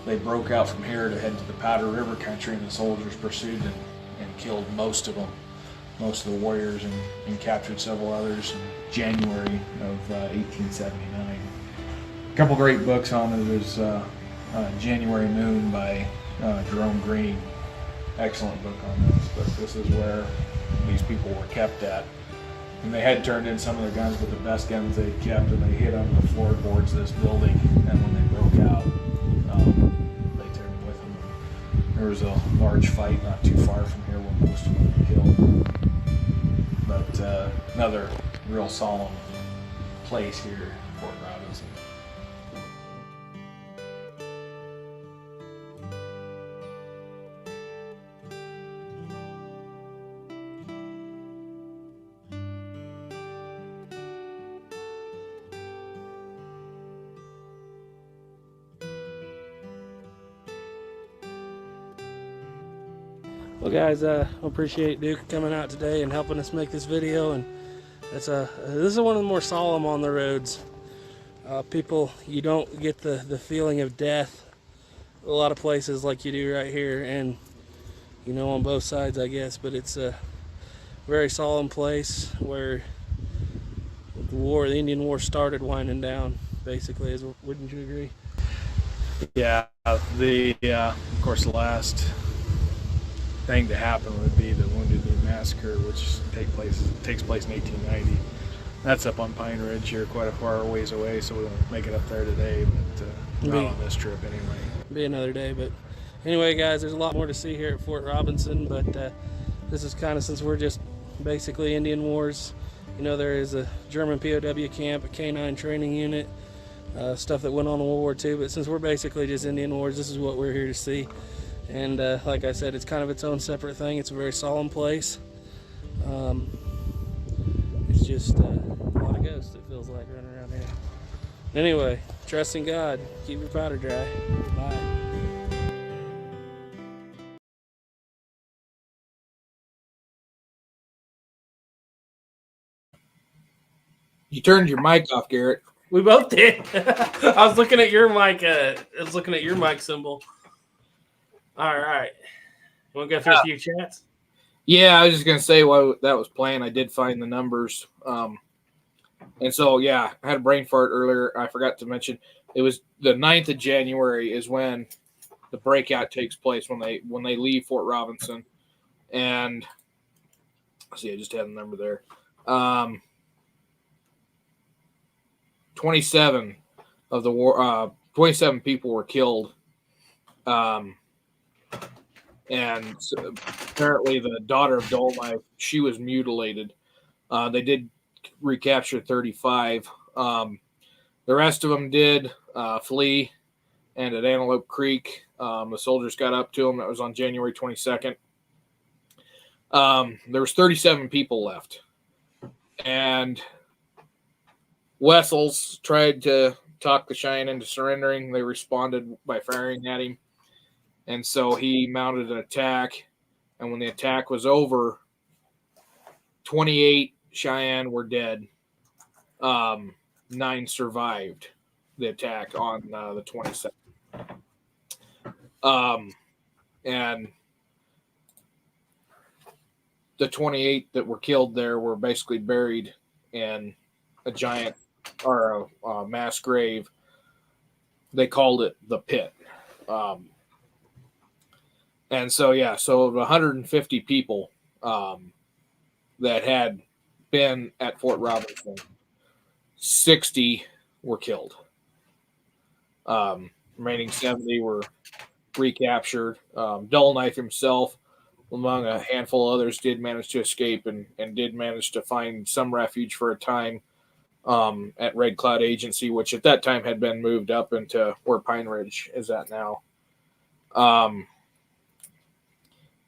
they broke out from here to head to the Powder River country, and the soldiers pursued and killed most of them, most of the warriors, and captured several others in January of 1879. A couple great books on it is January Moon by Jerome Green. Excellent book on this, but this is where these people were kept at. And they had turned in some of their guns, but the best guns they'd kept, and they hid under the floorboards of this building. And when they broke out, they took them with them. There was a large fight not too far from here where most of them were killed. But another real solemn place here, Fort Robinson. Well, guys, I appreciate Duke coming out today and helping us make this video. And this is one of the more solemn on the roads. People, you don't get the feeling of death a lot of places like you do right here, and you know, on both sides, I guess. But it's a very solemn place where the Indian War started winding down. Basically, wouldn't you agree? Yeah, of course, the last thing to happen would be the Wounded Knee Massacre, which takes place in 1890. That's up on Pine Ridge here, quite a far ways away, so we won't make it up there today, but not on this trip anyway. Be another day. But anyway, guys, there's a lot more to see here at Fort Robinson, but this is kind of, since we're just basically Indian Wars, you know, there is a German POW camp, a K-9 training unit, stuff that went on in World War II, but since we're basically just Indian Wars, this is what we're here to see. And like I said, it's kind of its own separate thing. It's a very solemn place. It's just a lot of ghosts, it feels like, running around here. Anyway, trust in God. Keep your powder dry. Bye. You turned your mic off, Garrett. We both did. I was looking at your mic. I was looking at your mic symbol. All right. You want to go through a few chats? Yeah, I was just going to say while that was playing, I did find the numbers. And so, yeah, I had a brain fart earlier. I forgot to mention it was the 9th of January is when the breakout takes place, when they leave Fort Robinson. And let's see, I just had the number there. 27 of the war, 27 people were killed. And apparently the daughter of Dolomite, she was mutilated. They did recapture 35. The rest of them did flee, and at Antelope Creek, the soldiers got up to them. That was on January 22nd. There was 37 people left. And Wessels tried to talk the Cheyenne into surrendering. They responded by firing at him. And so he mounted an attack. And when the attack was over, 28 Cheyenne were dead. 9 survived the attack on the 22nd. And the 28 that were killed there were basically buried in a giant or a mass grave. They called it the pit. And so, yeah, so of 150 people that had been at Fort Robinson, 60 were killed. Remaining 70 were recaptured. Dull Knife himself, among a handful of others, did manage to escape and did manage to find some refuge for a time at Red Cloud Agency, which at that time had been moved up into where Pine Ridge is at now.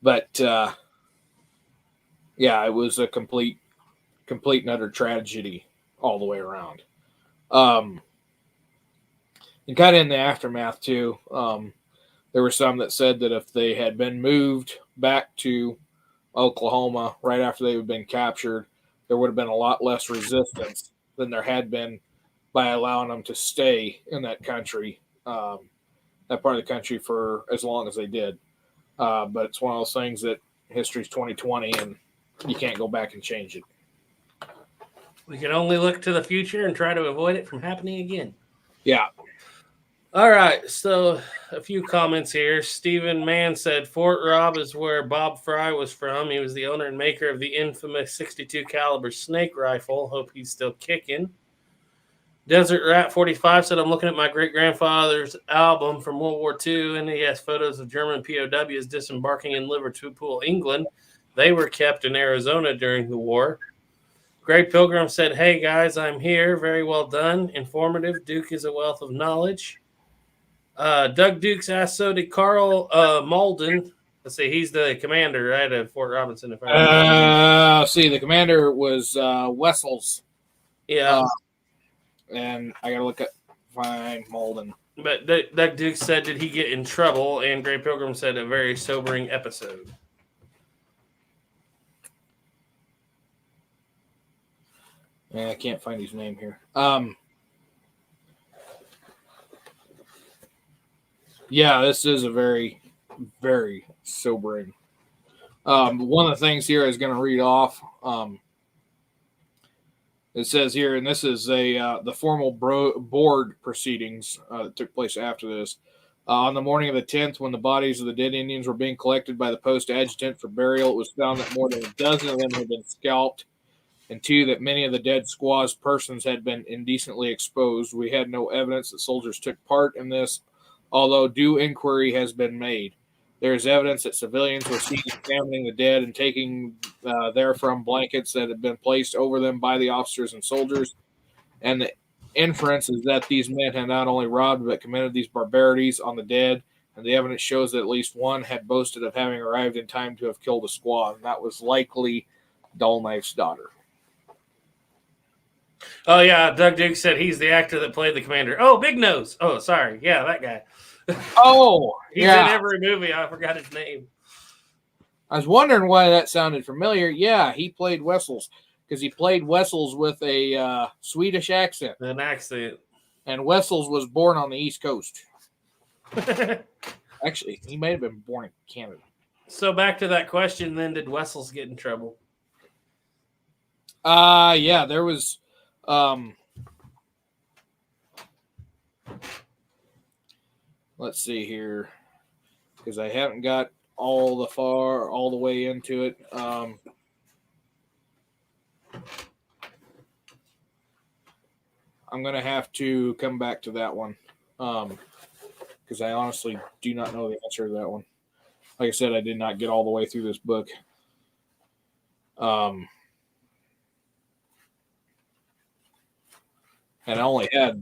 But yeah, it was a complete and utter tragedy all the way around. And kind of in the aftermath too, there were some that said that if they had been moved back to Oklahoma right after they had been captured, there would have been a lot less resistance than there had been by allowing them to stay in that country, that part of the country for as long as they did. But it's one of those things that history's 2020 and you can't go back and change it. We can only look to the future and try to avoid it from happening again. Yeah. All right, so a few comments here. Stephen Mann said Fort Robb is where Bob Fry was from. He was the owner and maker of the infamous 62 caliber snake rifle. Hope he's still kicking. Desert Rat 45 said, I'm looking at my great-grandfather's album from World War II, and he has photos of German POWs disembarking in Liverpool, England. They were kept in Arizona during the war. Gray Pilgrim said, hey, guys, I'm here. Very well done. Informative. Duke is a wealth of knowledge. Doug Dukes asked, so did Carl Malden. Let's see, he's the commander, right, at Fort Robinson. If I the commander was Wessels. Yeah. And I got to look at find Malden. But Doug Dukes said, did he get in trouble? And Gray Pilgrim said, a very sobering episode. I can't find his name here. Yeah, this is a very, very sobering. One of the things here I was going to read off. It says here, and this is the formal board proceedings that took place after this. On the morning of the 10th, when the bodies of the dead Indians were being collected by the post adjutant for burial, it was found that more than a dozen of them had been scalped, and 2, that many of the dead squaws' persons had been indecently exposed. We had no evidence that soldiers took part in this, although due inquiry has been made. There is evidence that civilians were seen examining the dead and taking therefrom blankets that had been placed over them by the officers and soldiers. And the inference is that these men had not only robbed but committed these barbarities on the dead. And the evidence shows that at least one had boasted of having arrived in time to have killed a squaw. And that was likely Dull Knife's daughter. Oh, yeah. Doug Dukes said he's the actor that played the commander. Oh, Big Nose. Oh, sorry. Yeah, that guy. Oh, he's in every movie. I forgot his name. I was wondering why that sounded familiar. Yeah, he played Wessels because he played Wessels with a Swedish accent. An accent. And Wessels was born on the East Coast. Actually, he may have been born in Canada. So back to that question then, did Wessels get in trouble? Yeah, there was let's see here, because I haven't got all the way into it. I'm going to have to come back to that one because I honestly do not know the answer to that one. Like I said, I did not get all the way through this book. And I only had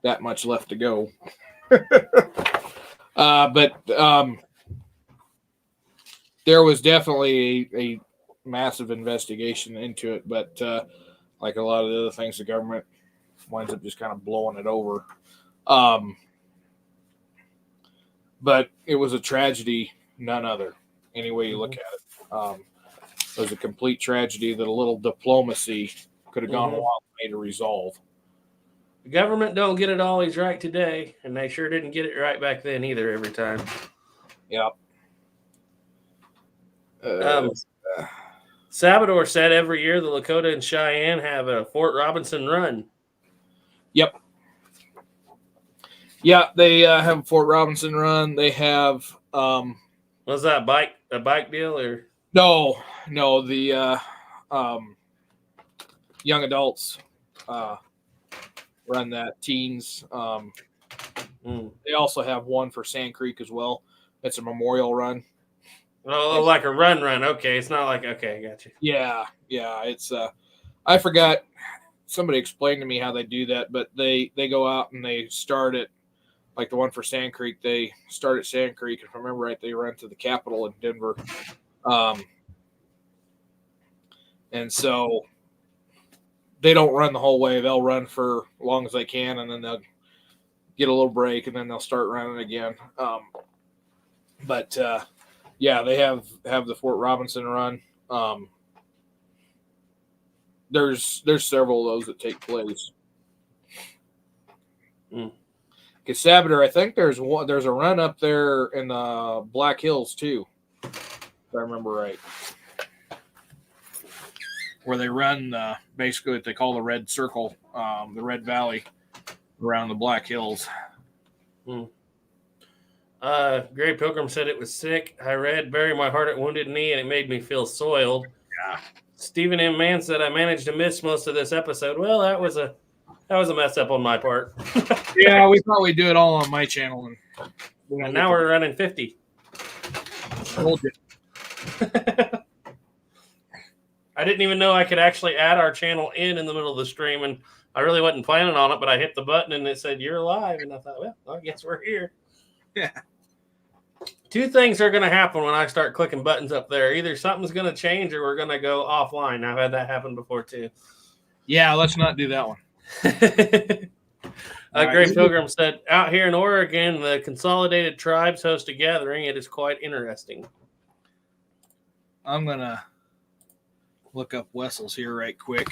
that much left to go. But there was definitely a massive investigation into it. But like a lot of the other things, the government winds up just kind of blowing it over. But it was a tragedy, none other, any way you look at it. It was a complete tragedy that a little diplomacy could have gone a long way to resolve. The government don't get it always right today, and they sure didn't get it right back then either every time. Yep. Sabador said every year the Lakota and Cheyenne have a Fort Robinson run. Yep. Yeah, they have a Fort Robinson run. They have was that a bike deal or no, the young adults run that, teens. They also have one for Sand Creek as well. It's a memorial run. Oh, like a run. Okay, it's not like, okay, I got you. Yeah, it's I forgot. Somebody explained to me how they do that, but they go out and they start at, like the one for Sand Creek, they start at Sand Creek. If I remember right, they run to the Capitol in Denver. And so they don't run the whole way. They'll run for as long as they can, and then they'll get a little break, and then they'll start running again. But yeah, they have the Fort Robinson run. there's several of those that take place. Casabiter, I think there's a run up there in the Black Hills too, if I remember right, where they run basically what they call the Red Circle, the Red Valley around the Black Hills. Gray Pilgrim said it was sick. I read "Bury My Heart at Wounded Knee" and it made me feel soiled. Yeah. Stephen M. Mann said I managed to miss most of this episode. Well, that was a mess up on my part. Yeah, we thought we'd do it all on my channel, and now we're running 50. Told you. I didn't even know I could actually add our channel in the middle of the stream, and I really wasn't planning on it, but I hit the button and it said you're live, and I thought, well, I guess we're here. Yeah. Two things are going to happen when I start clicking buttons up there. Either something's going to change or we're going to go offline. I've had that happen before too. Yeah, let's not do that one. Great Pilgrim said, out here in Oregon, the Consolidated Tribes host a gathering. It is quite interesting. I'm going to look up Wessels here right quick.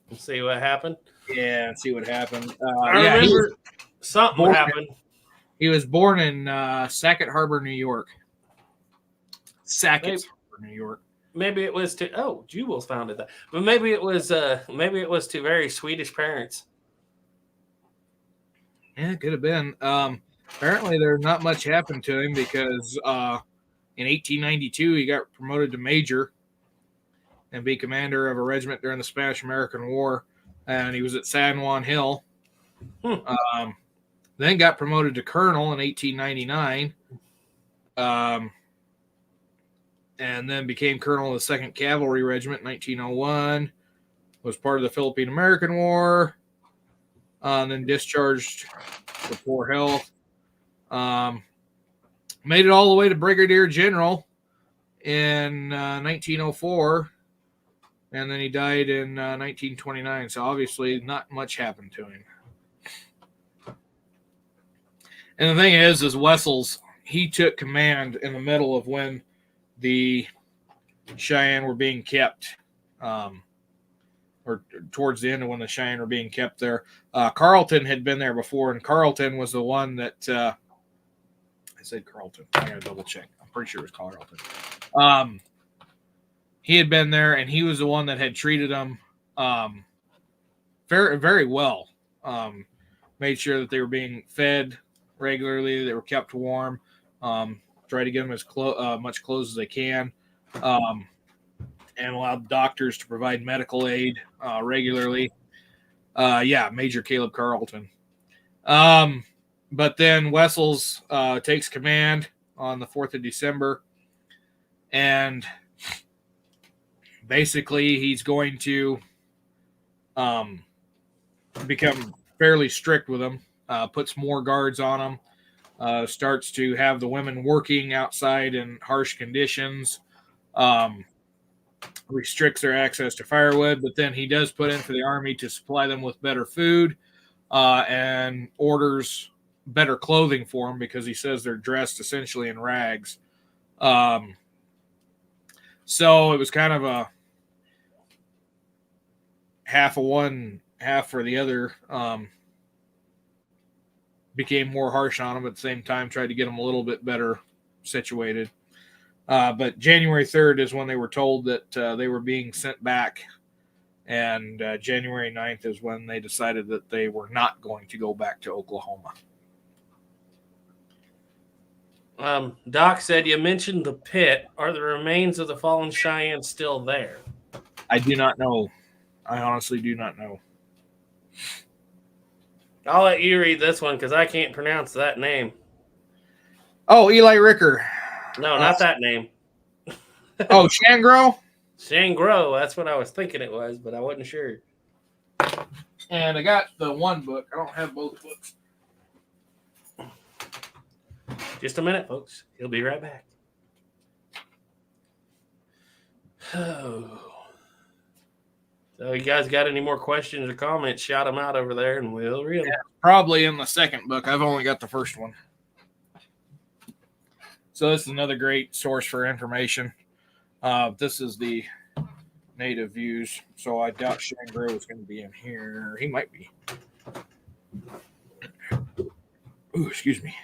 And see what happened. Yeah, see what happened. I remember something happened. He was born in Sackett Harbor, New York. Sackett Harbor, New York. Maybe it was Jubals founded that. But maybe it was to very Swedish parents. Yeah, it could have been. Apparently there's not much happened to him because in 1892 he got promoted to major and be commander of a regiment during the Spanish-American War, and he was at San Juan Hill. Then got promoted to colonel in 1899, and then became colonel of the 2nd Cavalry Regiment in 1901, was part of the Philippine-American War, and then discharged for poor health. Made it all the way to Brigadier General in 1904, and then he died in 1929, so obviously not much happened to him. And the thing is Wessels, he took command in the middle of when the Cheyenne were being kept, or towards the end of when the Cheyenne were being kept there. Carleton had been there before, and Carleton was the one that I said Carleton. I gotta double check. I'm pretty sure it was Carleton. He had been there, and he was the one that had treated them very, very well. Made sure that they were being fed regularly, they were kept warm, try to get them as much clothes as they can, and allowed doctors to provide medical aid regularly. Major Caleb Carleton. But then Wessels takes command on the 4th of December, and basically he's going to become fairly strict with them. Puts more guards on them, starts to have the women working outside in harsh conditions, restricts their access to firewood, but then he does put in for the army to supply them with better food, and orders better clothing for them because he says they're dressed essentially in rags. So it was kind of a half of one, half for the other. Became more harsh on them at the same time, tried to get them a little bit better situated. But January 3rd is when they were told that they were being sent back, and January 9th is when they decided that they were not going to go back to Oklahoma. Doc said, you mentioned the pit. Are the remains of the fallen Cheyenne still there? I do not know. I honestly do not know. I'll let you read this one because I can't pronounce that name. Oh, Eli Ricker. No, not that name. Oh, Shangro? Shangro. That's what I was thinking it was, but I wasn't sure. And I got the one book. I don't have both books. Just a minute, folks. He'll be right back. Oh. So you guys got any more questions or comments, shout them out over there and we'll read them. Yeah, probably in the second book. I've only got the first one. So this is another great source for information. This is the native views, so I doubt Shane Grove is going to be in here. He might be. Ooh, excuse me.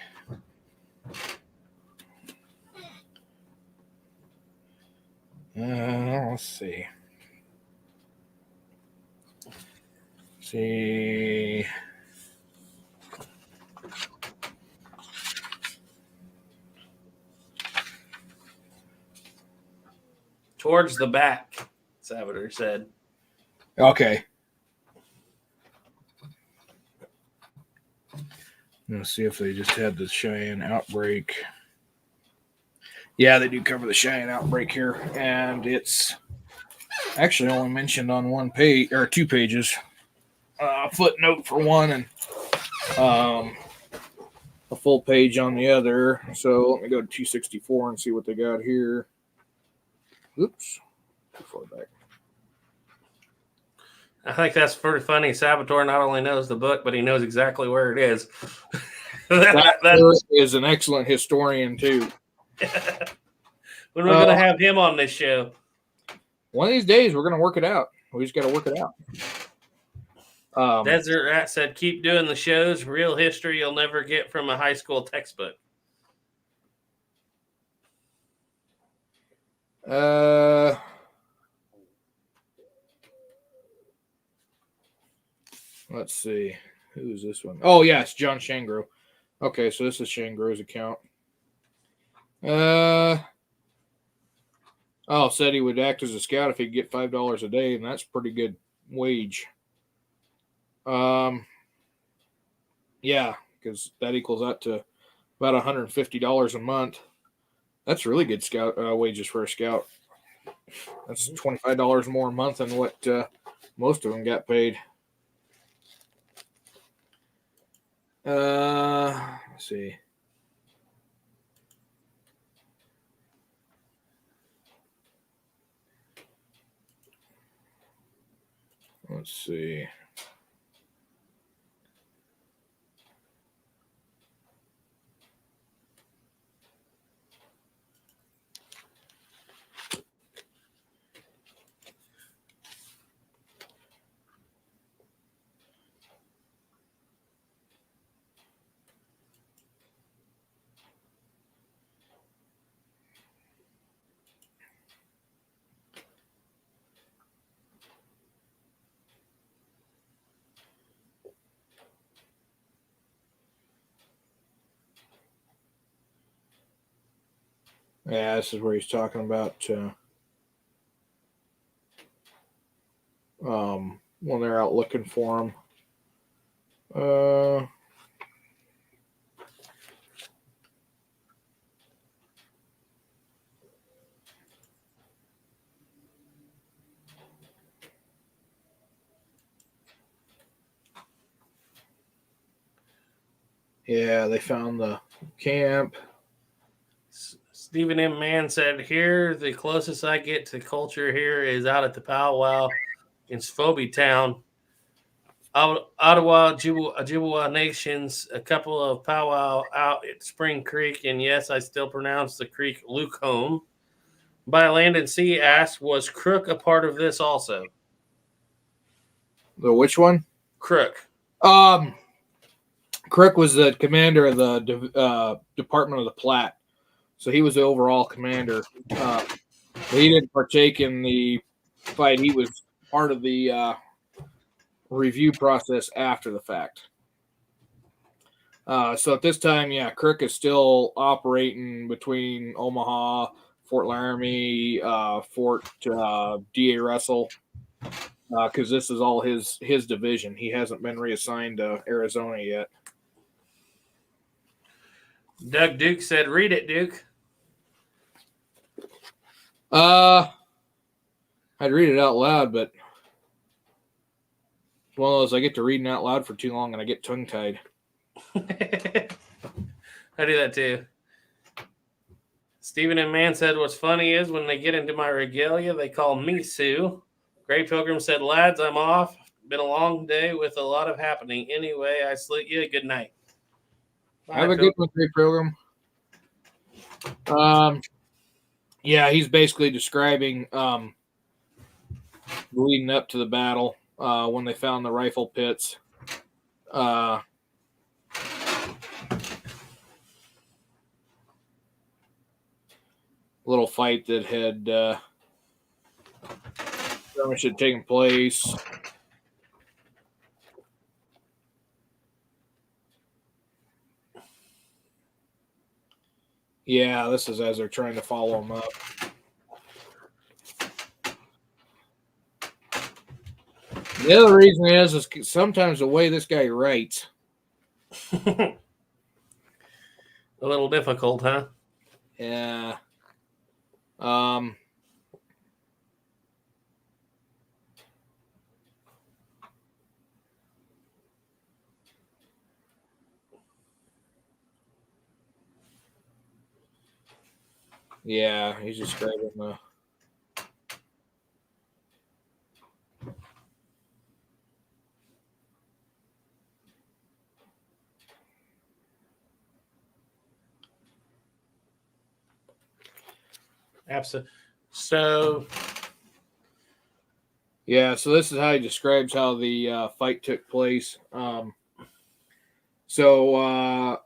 Let's see. See. Towards the back, Salvador said. Okay. Let's see if they just had the Cheyenne Outbreak. Yeah, they do cover the Cheyenne Outbreak here, and it's actually only mentioned on one page or 2 pages. Footnote for one, and a full page on the other. So let me go to 264 and see what they got here. Oops, too far back. I think that's pretty funny. Salvatore not only knows the book, but he knows exactly where it is. that is an excellent historian too. When we're going to have him on this show? One of these days, we're going to work it out. We just got to work it out. Desert Rat said, keep doing the shows. Real history you'll never get from a high school textbook. Let's see. Who is this one? Oh, yeah, it's John Shangro. Okay, so this is Shangro's account. Said he would act as a scout if he'd get $5 a day, and that's pretty good wage. Yeah, because that equals out to about $150 a month. That's really good scout wages for a scout. That's $25 more a month than what most of them got paid. Let's see. Let's see. Yeah, this is where he's talking about when they're out looking for him. Yeah, they found the camp. Stephen M. Mann said, here, the closest I get to culture here is out at the powwow in Sphoby Town. Ottawa, Ojibwa Nations, a couple of powwow out at Spring Creek, and yes, I still pronounce the creek Lukeholm. By Land and Sea asked, was Crook a part of this also? The which one? Crook. Crook was the commander of the Department of the Platte. So he was the overall commander. He didn't partake in the fight. He was part of the review process after the fact. So at this time, yeah, Crook is still operating between Omaha, Fort Laramie, Fort D.A. Russell, because this is all his division. He hasn't been reassigned to Arizona yet. Doug Duke said, read it, Duke. I'd read it out loud, but it's one of those I get to reading out loud for too long and I get tongue-tied. I do that too. Stephen and Man said, what's funny is when they get into my regalia, they call me Sue. Gray Pilgrim said, lads, I'm off. Been a long day with a lot of happening. Anyway, I salute you. Good night. Bye, Have a good one, Gray Pilgrim. Yeah, he's basically describing leading up to the battle when they found the rifle pits. Little fight that had skirmish had taken place. Yeah, this is as they're trying to follow him up. The other reason is sometimes the way this guy writes. A little difficult, huh? Yeah. Yeah, he's describing the. Absolutely. So, Yeah, so this is how he describes how the fight took place. John saw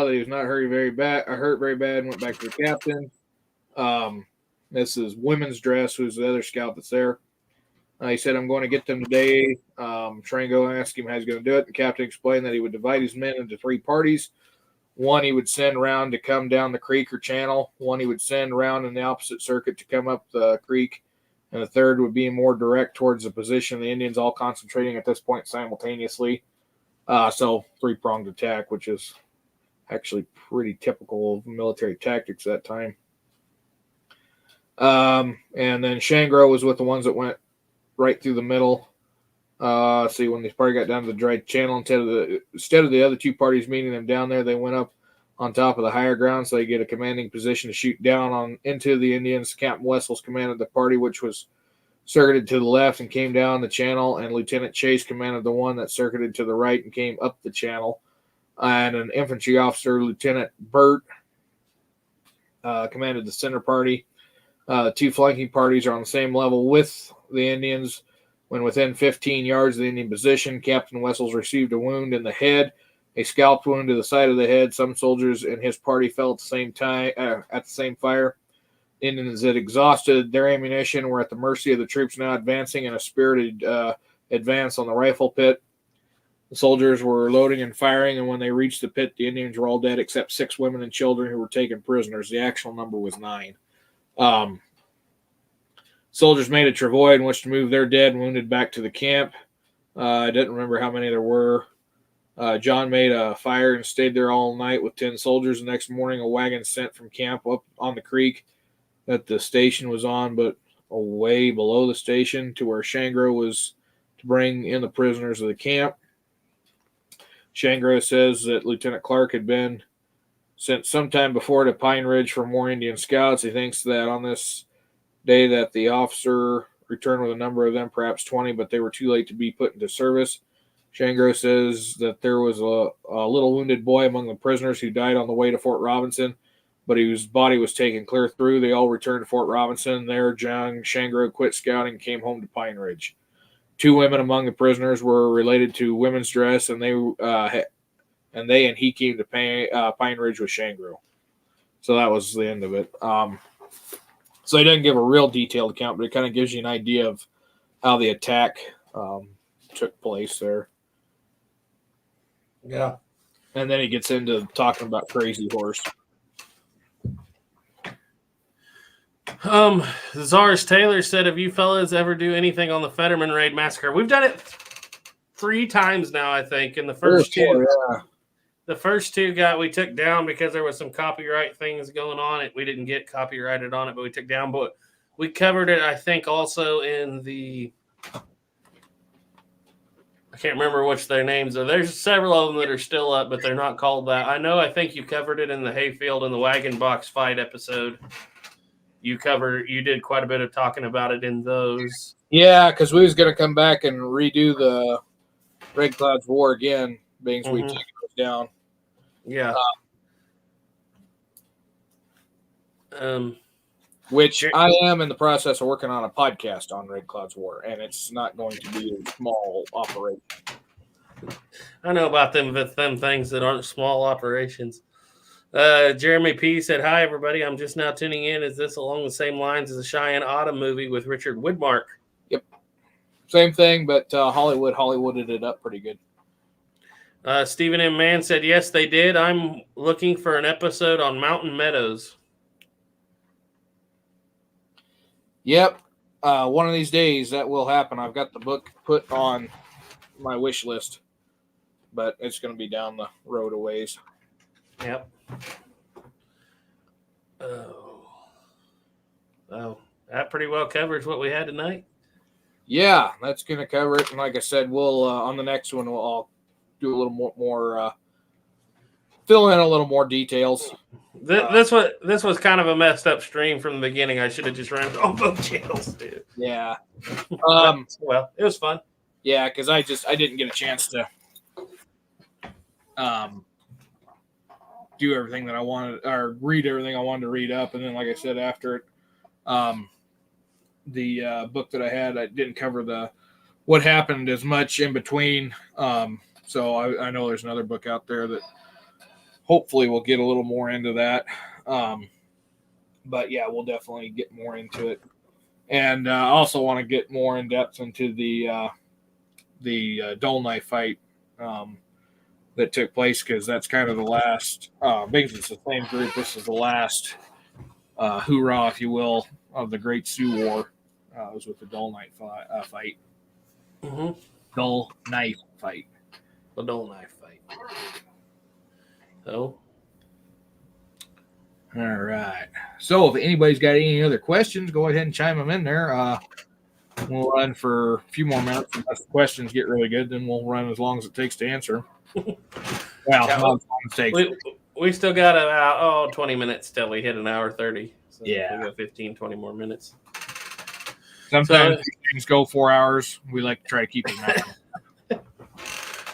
that he was not hurt very bad, and went back to the captain. This is Women's Dress, who's the other scout that's there. He said, I'm going to get them today. Trango asked him how he's going to do it. The captain explained that he would divide his men into 3 parties. One he would send around to come down the creek or channel. One he would send around in the opposite circuit to come up the creek. And the third would be more direct towards the position of the Indians, all concentrating at this point simultaneously. So 3-pronged attack, which is actually pretty typical of military tactics at that time. And then Shangro was with the ones that went right through the middle. See, when this party got down to the dry channel, instead of the other 2 parties meeting them down there, they went up on top of the higher ground so they get a commanding position to shoot down into the Indians. Captain Wessels commanded the party, which was circuited to the left and came down the channel, and Lieutenant Chase commanded the one that circuited to the right and came up the channel. And an infantry officer, Lieutenant Burt, commanded the center party. The 2 flanking parties are on the same level with the Indians. When within 15 yards of the Indian position, Captain Wessels received a wound in the head, a scalp wound to the side of the head. Some soldiers in his party fell at the same time at the same fire. Indians had exhausted their ammunition, were at the mercy of the troops now advancing in a spirited advance on the rifle pit. The soldiers were loading and firing, and when they reached the pit, the Indians were all dead except 6 women and children who were taken prisoners. The actual number was 9. Soldiers made a travois in which to move their dead and wounded back to the camp. I didn't remember how many there were. John made a fire and stayed there all night with 10 soldiers. The next morning, a wagon sent from camp up on the creek that the station was on, but away below the station to where Shangro was to bring in the prisoners of the camp. Shangro says that Lieutenant Clark had been sent sometime before to Pine Ridge for more Indian scouts. He thinks that on this day that the officer returned with a number of them, perhaps 20, but they were too late to be put into service. Shangro says that there was a little wounded boy among the prisoners who died on the way to Fort Robinson, but whose body was taken clear through. They all returned to Fort Robinson. There, John Shangro quit scouting and came home to Pine Ridge. 2 women among the prisoners were related to Women's Dress, and he came to Pine Ridge with Shangro. So that was the end of it. So he doesn't give a real detailed account, but it kind of gives you an idea of how the attack took place there. yeah. And then he gets into talking about Crazy Horse. Czars Taylor said, have you fellas ever do anything on the Fetterman Raid Massacre? We've done it 3 times now, I think. And the first 2, yeah. The first 2 we took down because there was some copyright things going on. We didn't get copyrighted on it, but we took down. But we covered it, I think, also in the. I can't remember which their names are. There's several of them that are still up, but they're not called that. I think you covered it in the hayfield and the wagon box fight episode. You did quite a bit of talking about it in those. Yeah, because we was going to come back and redo the Red Cloud's War again, being we taken those down. Yeah. which I am in the process of working on a podcast on Red Cloud's War, and it's not going to be a small operation. I know about them things that aren't small operations. Jeremy P. said, "Hi, everybody. I'm just now tuning in. Is this along the same lines as the Cheyenne Autumn movie with Richard Widmark?" Yep. Same thing, but Hollywooded it up pretty good. Stephen M. Mann said, "Yes, they did. I'm looking for an episode on Mountain Meadows." Yep. One of these days that will happen. I've got the book put on my wish list, but it's going to be down the road a ways. Yep. Oh, that pretty well covers what we had tonight. Yeah, that's going to cover it. And like I said, we'll on the next one I'll do a little more fill in a little more details. This was kind of a messed up stream from the beginning. I should have just ran on both channels, dude. Yeah. Well, it was fun. Yeah, because I didn't get a chance to do everything that I wanted or read everything I wanted to read up, and then like I said, after it, the book that I had, I didn't cover what happened as much in between. So I know there's another book out there that hopefully we'll get a little more into that. But yeah, we'll definitely get more into it. And I also want to get more in depth into the Dull Knife fight that took place, because that's kind of the last, because it's the same group. This is the last hoorah, if you will, of the Great Sioux War. It was with the Dull Knife fight. Mm-hmm. Dull Knife fight. The Dull Knife fight. So, all right. So if anybody's got any other questions, go ahead and chime them in there. We'll run for a few more minutes. Unless the questions get really good, then we'll run as long as it takes to answer. Well, not as long as it takes. We still got about 20 minutes till we hit an hour 30. So yeah. We got 15, 20 more minutes. Sometimes things go 4 hours. We like to try to keep it nice.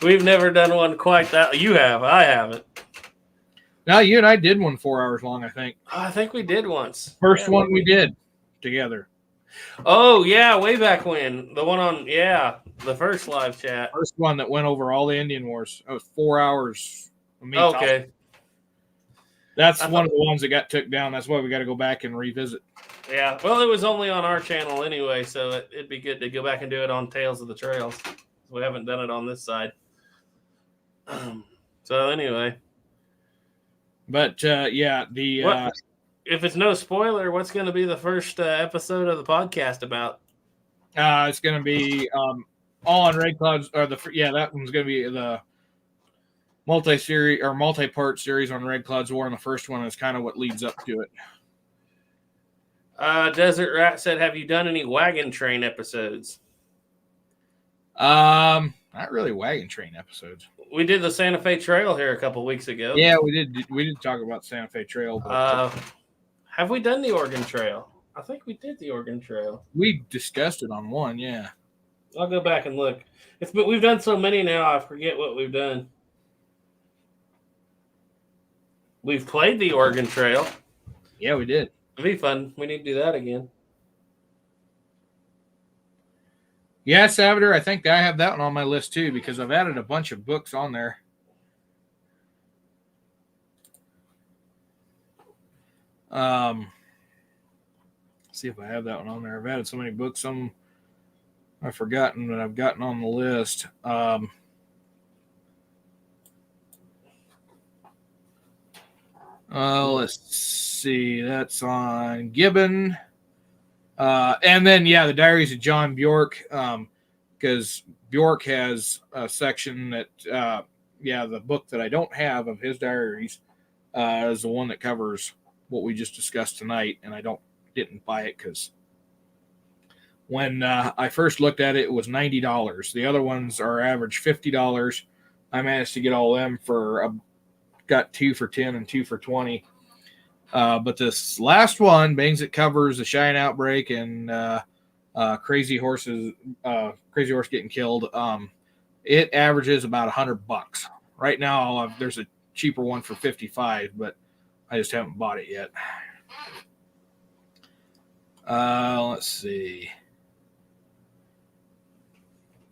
We've never done one quite that. You have. I haven't. No, you and I did one 4 hours long, I think. I think we did once. First one we did together. Oh, yeah, way back when. The one on, the first live chat. First one that went over all the Indian Wars. That was 4 hours of me talking. Okay. That's one of the ones that got took down. That's why we got to go back and revisit. Yeah. Well, it was only on our channel anyway, so it'd be good to go back and do it on Tales of the Trails. We haven't done it on this side. So anyway. But, if it's no spoiler, what's going to be the first episode of the podcast about? It's going to be all on Red Clouds, or that one's going to be the multi-series or multi-part series on Red Cloud's War, and the first one is kind of what leads up to it. Desert Rat said, "Have you done any wagon train episodes?" Not really wagon train episodes. We did the Santa Fe Trail here a couple weeks ago. Yeah, we did. We did talk about Santa Fe Trail. But, have we done the Oregon Trail? I think we did the Oregon Trail. We discussed it on one. Yeah, I'll go back and look. But we've done so many now, I forget what we've done. We've played the Oregon Trail. Yeah, we did. It'd be fun. We need to do that again. Yeah, Salvador, I think I have that one on my list too, because I've added a bunch of books on there. See if I have that one on there. I've added so many books, some I've forgotten that I've gotten on the list. Let's see. That's on Gibbon. And then, the Diaries of John Bjork, because Bjork has a section that, the book that I don't have of his diaries is the one that covers what we just discussed tonight, and I didn't buy it because when I first looked at it, it was $90. The other ones are average $50. I managed to get all of them got 2 for $10 and 2 for $20. But this last one, being it covers the Cheyenne Outbreak and Crazy Horse getting killed, it averages about $100. Right now, there's a cheaper one for $55, but I just haven't bought it yet. Let's see.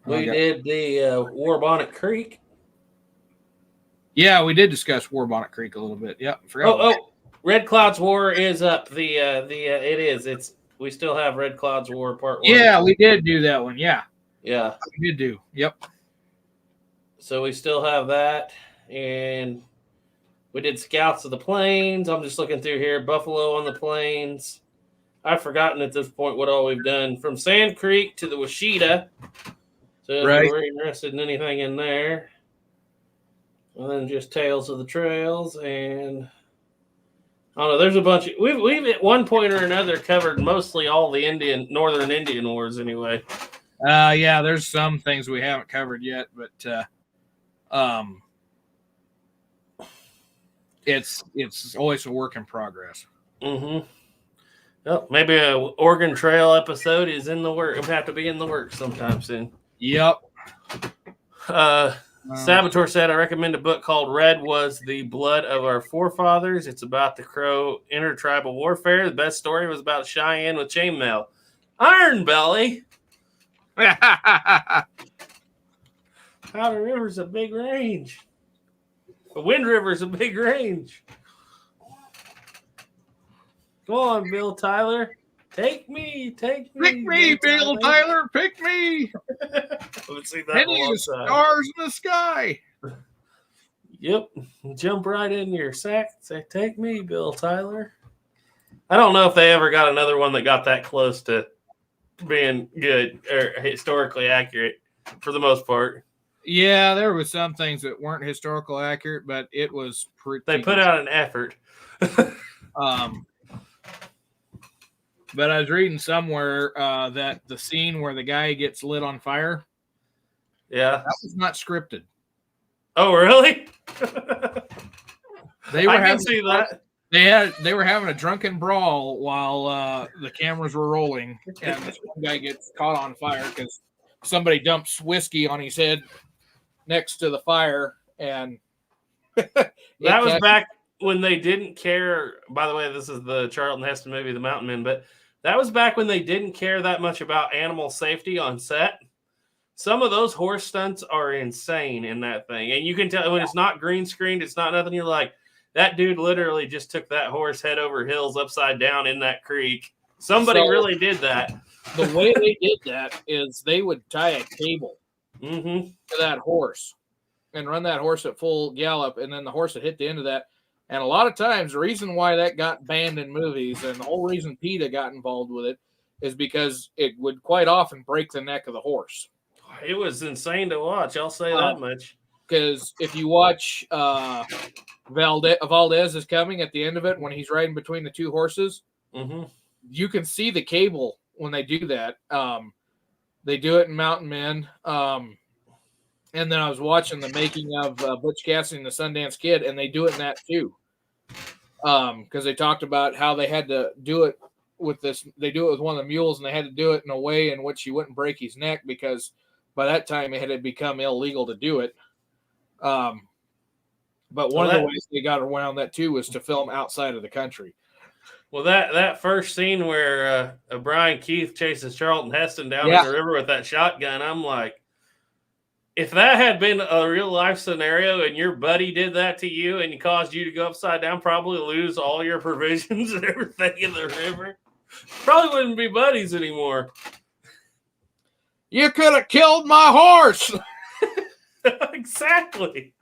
We did the War Bonnet Creek. Yeah, we did discuss War Bonnet Creek a little bit. Yep. Red Cloud's War is up. It is. We still have Red Cloud's War Part 1. Yeah, we did do that one. Yeah. Yeah. We did do. Yep. So we still have that. And we did Scouts of the Plains. I'm just looking through here. Buffalo on the Plains. I've forgotten at this point what all we've done. From Sand Creek to the Washita. So if you were interested in anything in there. And then just Tales of the Trails. And I don't know. There's a bunch of... We've at one point or another covered mostly all the Northern Indian Wars anyway. Yeah, there's some things we haven't covered yet, but it's always a work in progress. Mm-hmm. Well, maybe a Oregon Trail episode is in the work. It'll have to be in the works sometime soon. Yep. Saboteur said, I recommend a book called Red Was the Blood of Our Forefathers. It's about the Crow intertribal warfare. The best story was about Cheyenne with chainmail. Iron Belly. Powder River's a big range. The Wind River's a big range. Go on, Bill Tyler. Take me. Pick me, Bill Tyler. Pick me. Let's see that. Many stars in the sky. Yep. Jump right in your sack. Say, take me, Bill Tyler. I don't know if they ever got another one that got that close to being good or historically accurate for the most part. Yeah, there was some things that weren't historical accurate, but it was pretty. They put out an effort. But I was reading somewhere that the scene where the guy gets lit on fire, yeah, that was not scripted. Oh, really? They were I can see that. They were having a drunken brawl while the cameras were rolling, and this one guy gets caught on fire because somebody dumps whiskey on his head next to the fire, and that was back when they didn't care. By the way, this is the Charlton Heston movie, The Mountain Men, but that was back when they didn't care that much about animal safety on set. Some of those horse stunts are insane in that thing, and you can tell when it's not green screened, it's not nothing. You're like, that dude literally just took that horse head over heels upside down in that creek. Somebody really did that. The way they did that is they would tie a cable to that horse and run that horse at full gallop, and then the horse would hit the end of that. And a lot of times, the reason why that got banned in movies and the whole reason PETA got involved with it is because it would quite often break the neck of the horse. It was insane to watch. I'll say that much. Because if you watch Valdez is coming at the end of it when he's riding between the two horses, you can see the cable when they do that. They do it in Mountain Men. And then I was watching the making of Butch Cassidy and the Sundance Kid, and they do it in that too. Because they talked about how they had to do it with this. They do it with one of the mules, and they had to do it in a way in which he wouldn't break his neck because by that time it had become illegal to do it. But one of the ways they got around that too was to film outside of the country. Well, that first scene where Brian Keith chases Charlton Heston down in the river with that shotgun, I'm like, if that had been a real life scenario and your buddy did that to you and caused you to go upside down, probably lose all your provisions and everything in the river, probably wouldn't be buddies anymore. You could have killed my horse. Exactly.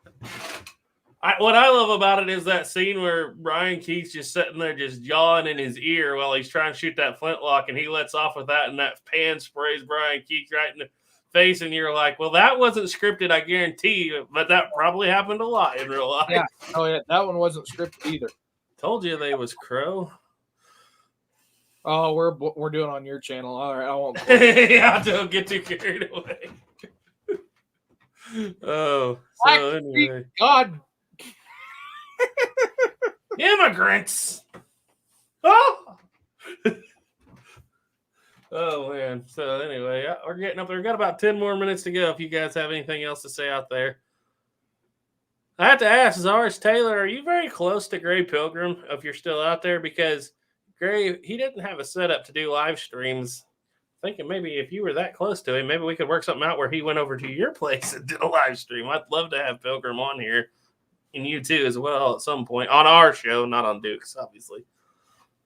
What I love about it is that scene where Brian Keith's just sitting there just yawing in his ear while he's trying to shoot that flintlock, and he lets off with that, and that pan sprays Brian Keith right in the face, and you're like, well, that wasn't scripted, I guarantee you, but that probably happened a lot in real life. Yeah. Oh, yeah. That one wasn't scripted either. Told you they was Crow. Oh, we're doing on your channel. All right, I won't. Yeah, don't get too carried away. Oh, so anyway. God. Immigrants. Oh. Oh, man. So anyway, we're getting up there. We've got about 10 more minutes to go if you guys have anything else to say out there. I have to ask, Zars Taylor, are you very close to Gray Pilgrim if you're still out there? Because Gray, he didn't have a setup to do live streams. Thinking maybe if you were that close to him, maybe we could work something out where he went over to your place and did a live stream. I'd love to have Pilgrim on here, and you too as well at some point on our show, not on Duke's, obviously,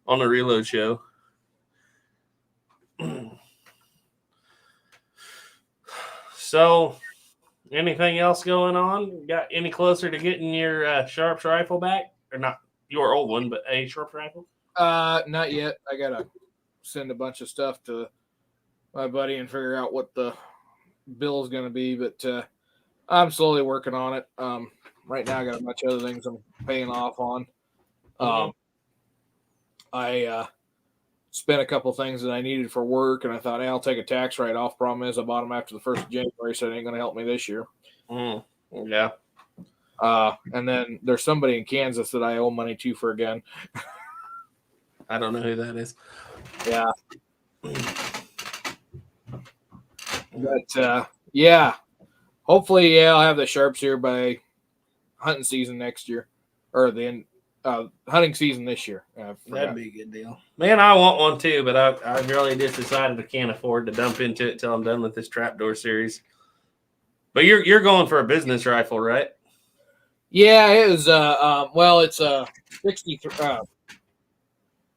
on the Reload show. So, anything else going on? Got any closer to getting your Sharps rifle back, or not your old one, but a Sharps rifle? Not yet. I gotta send a bunch of stuff to my buddy and figure out what the bill is going to be, but I'm slowly working on it. Right now I got a bunch of other things I'm paying off on. I spent a couple things that I needed for work, and I thought, hey, I'll take a tax write-off. Problem is I bought them after the 1st of January, so it ain't going to help me this year. Yeah. And then there's somebody in Kansas that I owe money to for again. I don't know who that is. Yeah. But yeah, hopefully, I'll have the Sharps here by hunting season next year, or the hunting season this year. That'd be a good deal, man. I want one too, but I really just decided I can't afford to dump into it till I'm done with this trapdoor series. But you're going for a business rifle, right? Yeah, it was. Well, it's a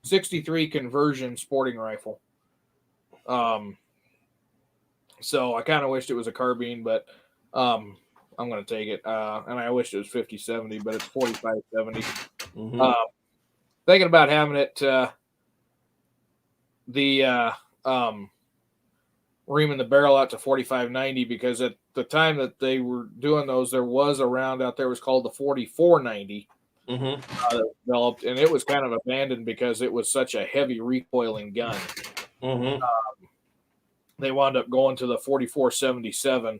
63 conversion sporting rifle. So I kind of wished it was a carbine, but I'm going to take it. And I wish it was 50-70, but it's 45-70. Thinking about having it, reaming the barrel out to 45-90, because at the time that they were doing those, there was a round out there was called the 44-90 that developed, and it was kind of abandoned because it was such a heavy recoiling gun. They wound up going to the 44-77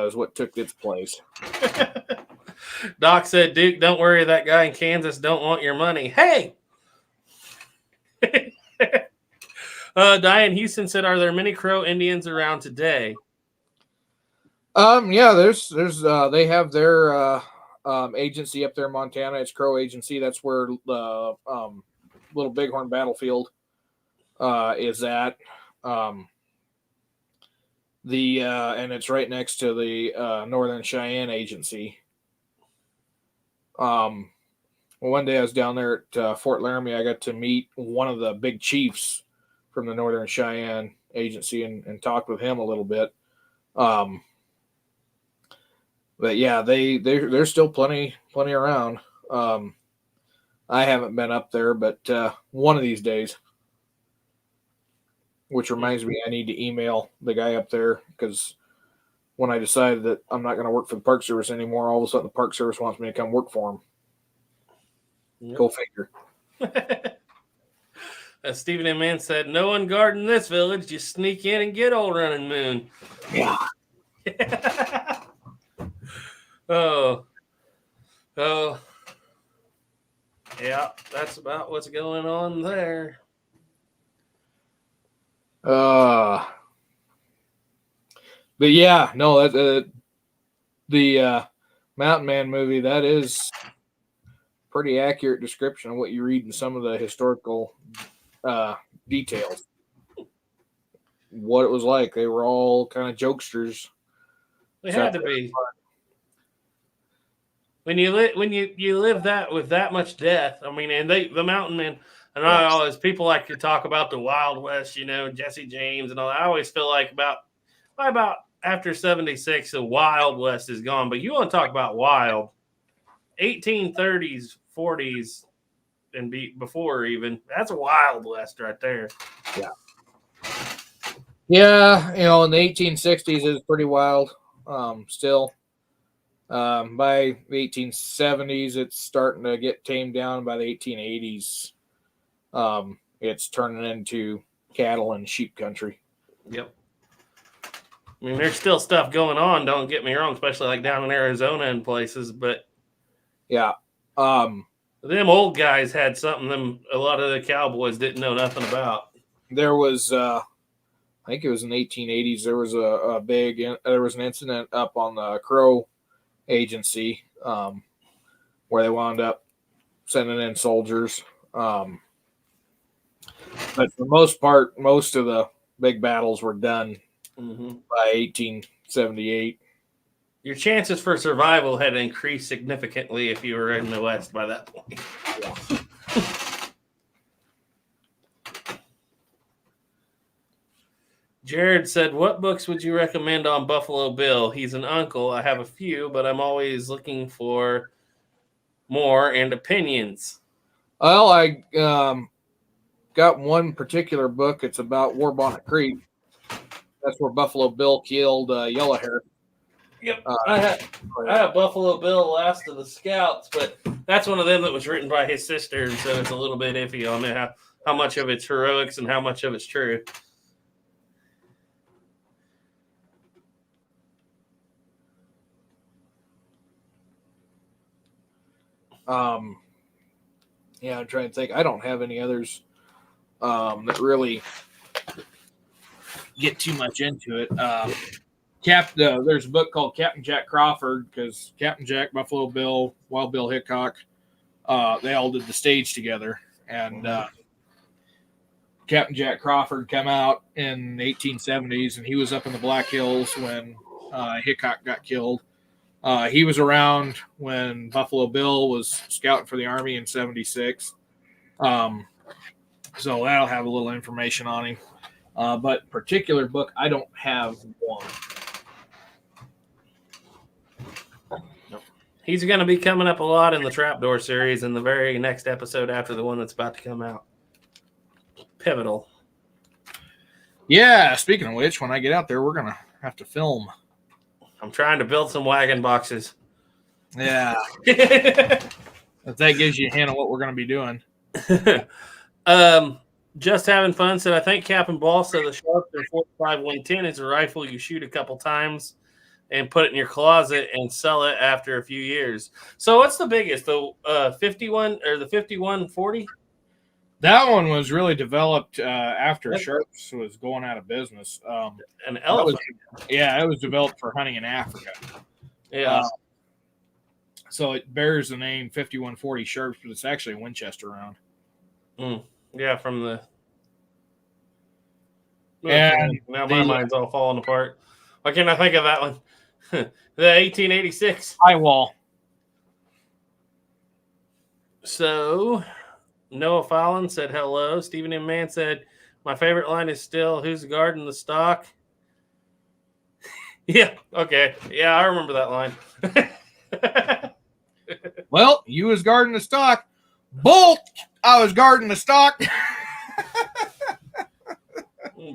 is what took its place. Doc said, Duke, don't worry, that guy in Kansas don't want your money. Hey! Diane Houston said, are there many Crow Indians around today? Yeah, there's they have their agency up there in Montana. It's Crow Agency. That's where the Little Bighorn Battlefield is at. And it's right next to the Northern Cheyenne Agency. One day I was down there at Fort Laramie. I got to meet one of the big chiefs from the Northern Cheyenne Agency and talked with him a little bit. But yeah, they're still plenty around. I haven't been up there, but one of these days. Which reminds me, I need to email the guy up there, because when I decided that I'm not going to work for the Park Service anymore, all of a sudden the Park Service wants me to come work for them. Yep. Go figure. As Stephen M. Mann said, no one guarding this village. Just sneak in and get old running moon. Yeah. Oh. Yeah, that's about what's going on there. But yeah, no, the Mountain Man movie, that is pretty accurate description of what you read in some of the historical details. What it was like. They were all kind of jokesters. They had to be. When you live that with that much death, I mean, and the Mountain Man. And I always, people like to talk about the Wild West, Jesse James and all that. I always feel like about after 76, the Wild West is gone. But you want to talk about wild, 1830s, 40s, and before even, that's a Wild West right there. Yeah. Yeah, in the 1860s, it was pretty wild still. By the 1870s, it's starting to get tamed down. By the 1880s, it's turning into cattle and sheep country. Yep. I mean, there's still stuff going on, don't get me wrong, especially like down in Arizona and places, but yeah. Them old guys had something a lot of the cowboys didn't know nothing about. There was I think it was in the 1880s, there was there was an incident up on the Crow Agency where they wound up sending in soldiers. But for the most part, most of the big battles were done by 1878. Your chances for survival had increased significantly if you were in the West by that point. Jared said, what books would you recommend on Buffalo Bill? He's an uncle. I have a few, but I'm always looking for more and opinions. Well, I got one particular book. It's about War Bonnet Creek. That's where Buffalo Bill killed Yellow Hair. Yep. I have Buffalo Bill, Last of the Scouts, but that's one of them that was written by his sister, and so it's a little bit iffy on how much of it's heroics and how much of it's true. Yeah, I'm trying to think. I don't have any others that really get too much into it. There's a book called Captain Jack Crawford, because Captain Jack, Buffalo Bill, Wild Bill Hickok, they all did the stage together. And Captain Jack Crawford came out in the 1870s, and he was up in the Black Hills when Hickok got killed. He was around when Buffalo Bill was scouting for the Army in 76. So that'll have a little information on him. But particular book, I don't have one. He's going to be coming up a lot in the Trapdoor series in the very next episode after the one that's about to come out. Pivotal. Yeah, speaking of which, when I get out there, we're going to have to film. I'm trying to build some wagon boxes. Yeah. If that gives you a hint of what we're going to be doing. Just having fun said, I think Captain Ball said the Sharpton 45-110 is a rifle you shoot a couple times and put it in your closet and sell it after a few years. So what's the biggest, the 51 or the 51-40? That one was really developed after Sharps was going out of business. An elephant. It was developed for hunting in Africa. Yeah. So it bears the name 5140 Sharps, but it's actually a Winchester round. Yeah, from the... And now my mind's all falling apart. Why can't I think of that one? The 1886. High wall. So... Noah Fallon said hello. Stephen M. Mann said, my favorite line is still, who's guarding the stock? Yeah, okay. Yeah, I remember that line. Well, you was guarding the stock. Bolt! I was guarding the stock.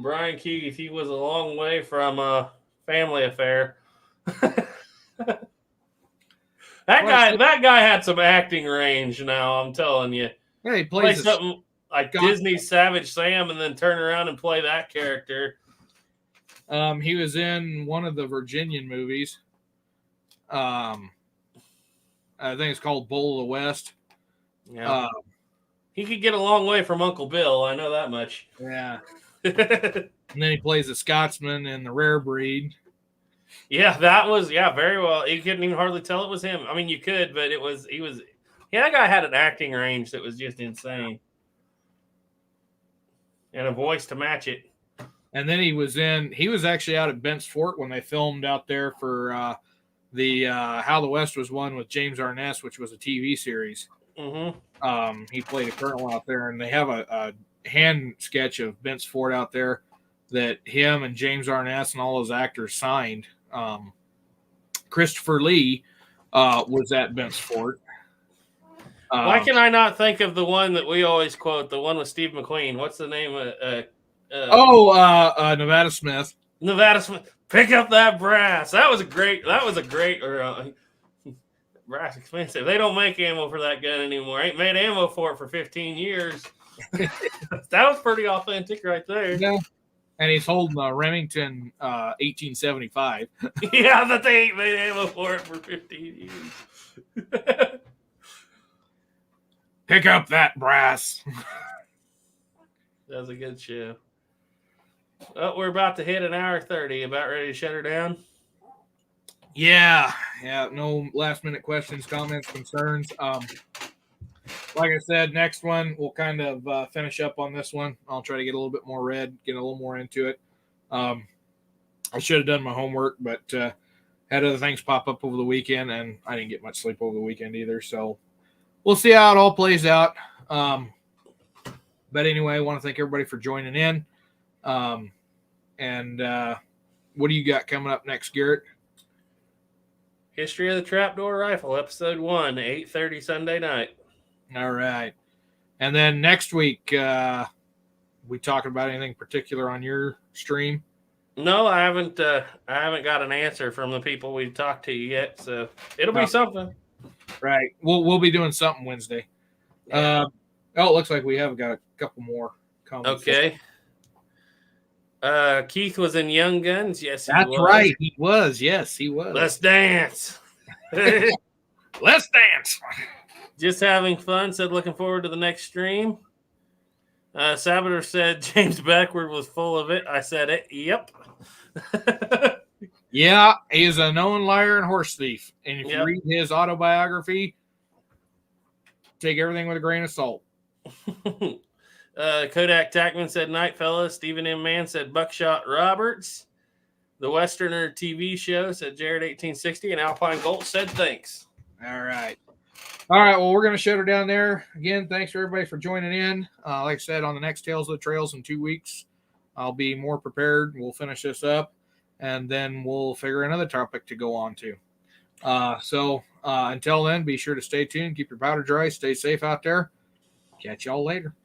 Brian Keith, he was a long way from a family affair. That guy had some acting range now, I'm telling you. Yeah, he play something like Disney's Savage Sam and then turn around and play that character. He was in one of the Virginian movies. I think it's called Bull of the West. Yeah. He could get a long way from Uncle Bill. I know that much. Yeah. And then he plays a Scotsman in The Rare Breed. Yeah, that was very well. You couldn't even hardly tell it was him. I mean, you could, but that guy had an acting range that was just insane. And a voice to match it. And then he was actually out at Bent's Fort when they filmed out there for the How the West Was Won with James Arness, which was a TV series. Mm-hmm. He played a colonel out there, and they have a hand sketch of Bent's Fort out there that him and James Arness and all those actors signed. Christopher Lee was at Bent's Fort. Why can I not think of the one that we always quote, the one with Steve McQueen? What's the name of Nevada Smith. Nevada Smith. Pick up that brass. That was a great brass expensive. They don't make ammo for that gun anymore. Ain't made ammo for it for 15 years. That was pretty authentic right there. Yeah. And he's holding a Remington 1875. Yeah, that they ain't made ammo for it for 15 years. Pick up that brass. That was a good show. Oh, we're about to hit an hour 30. About ready to shut her down? Yeah. No last minute questions, comments, concerns. like I said, next one we'll kind of finish up on this one. I'll try to get a little bit more red, get a little more into it. I should have done my homework, but had other things pop up over the weekend, and I didn't get much sleep over the weekend either. So we'll see how it all plays out. But anyway, I want to thank everybody for joining in. And what do you got coming up next, Garrett? History of the Trapdoor Rifle, Episode 1, 8:30 Sunday night. All right. And then next week, we talking about anything particular on your stream? No, I haven't got an answer from the people we talked to yet, so it'll be something. Right. We'll be doing something Wednesday. Yeah. It looks like we have got a couple more comments. Okay. Keith was in Young Guns. Yes, that's right. He was. Yes, he was. Let's dance. Let's dance. Just having fun. Said looking forward to the next stream. Sabater said James Backward was full of it. I said it. Yep. Yeah, he is a known liar and horse thief. And if you read his autobiography, take everything with a grain of salt. Kodak Tackman said night, fellas. Stephen M. Mann said Buckshot Roberts. The Westerner TV show said Jared 1860. And Alpine Gold said thanks. All right. Well, we're going to shut her down there. Again, thanks for everybody for joining in. Like I said, on the next Tales of the Trails in 2 weeks, I'll be more prepared. We'll finish this up, and then we'll figure another topic to go on to. So until then, be sure to stay tuned. Keep your powder dry. Stay safe out there. Catch y'all later.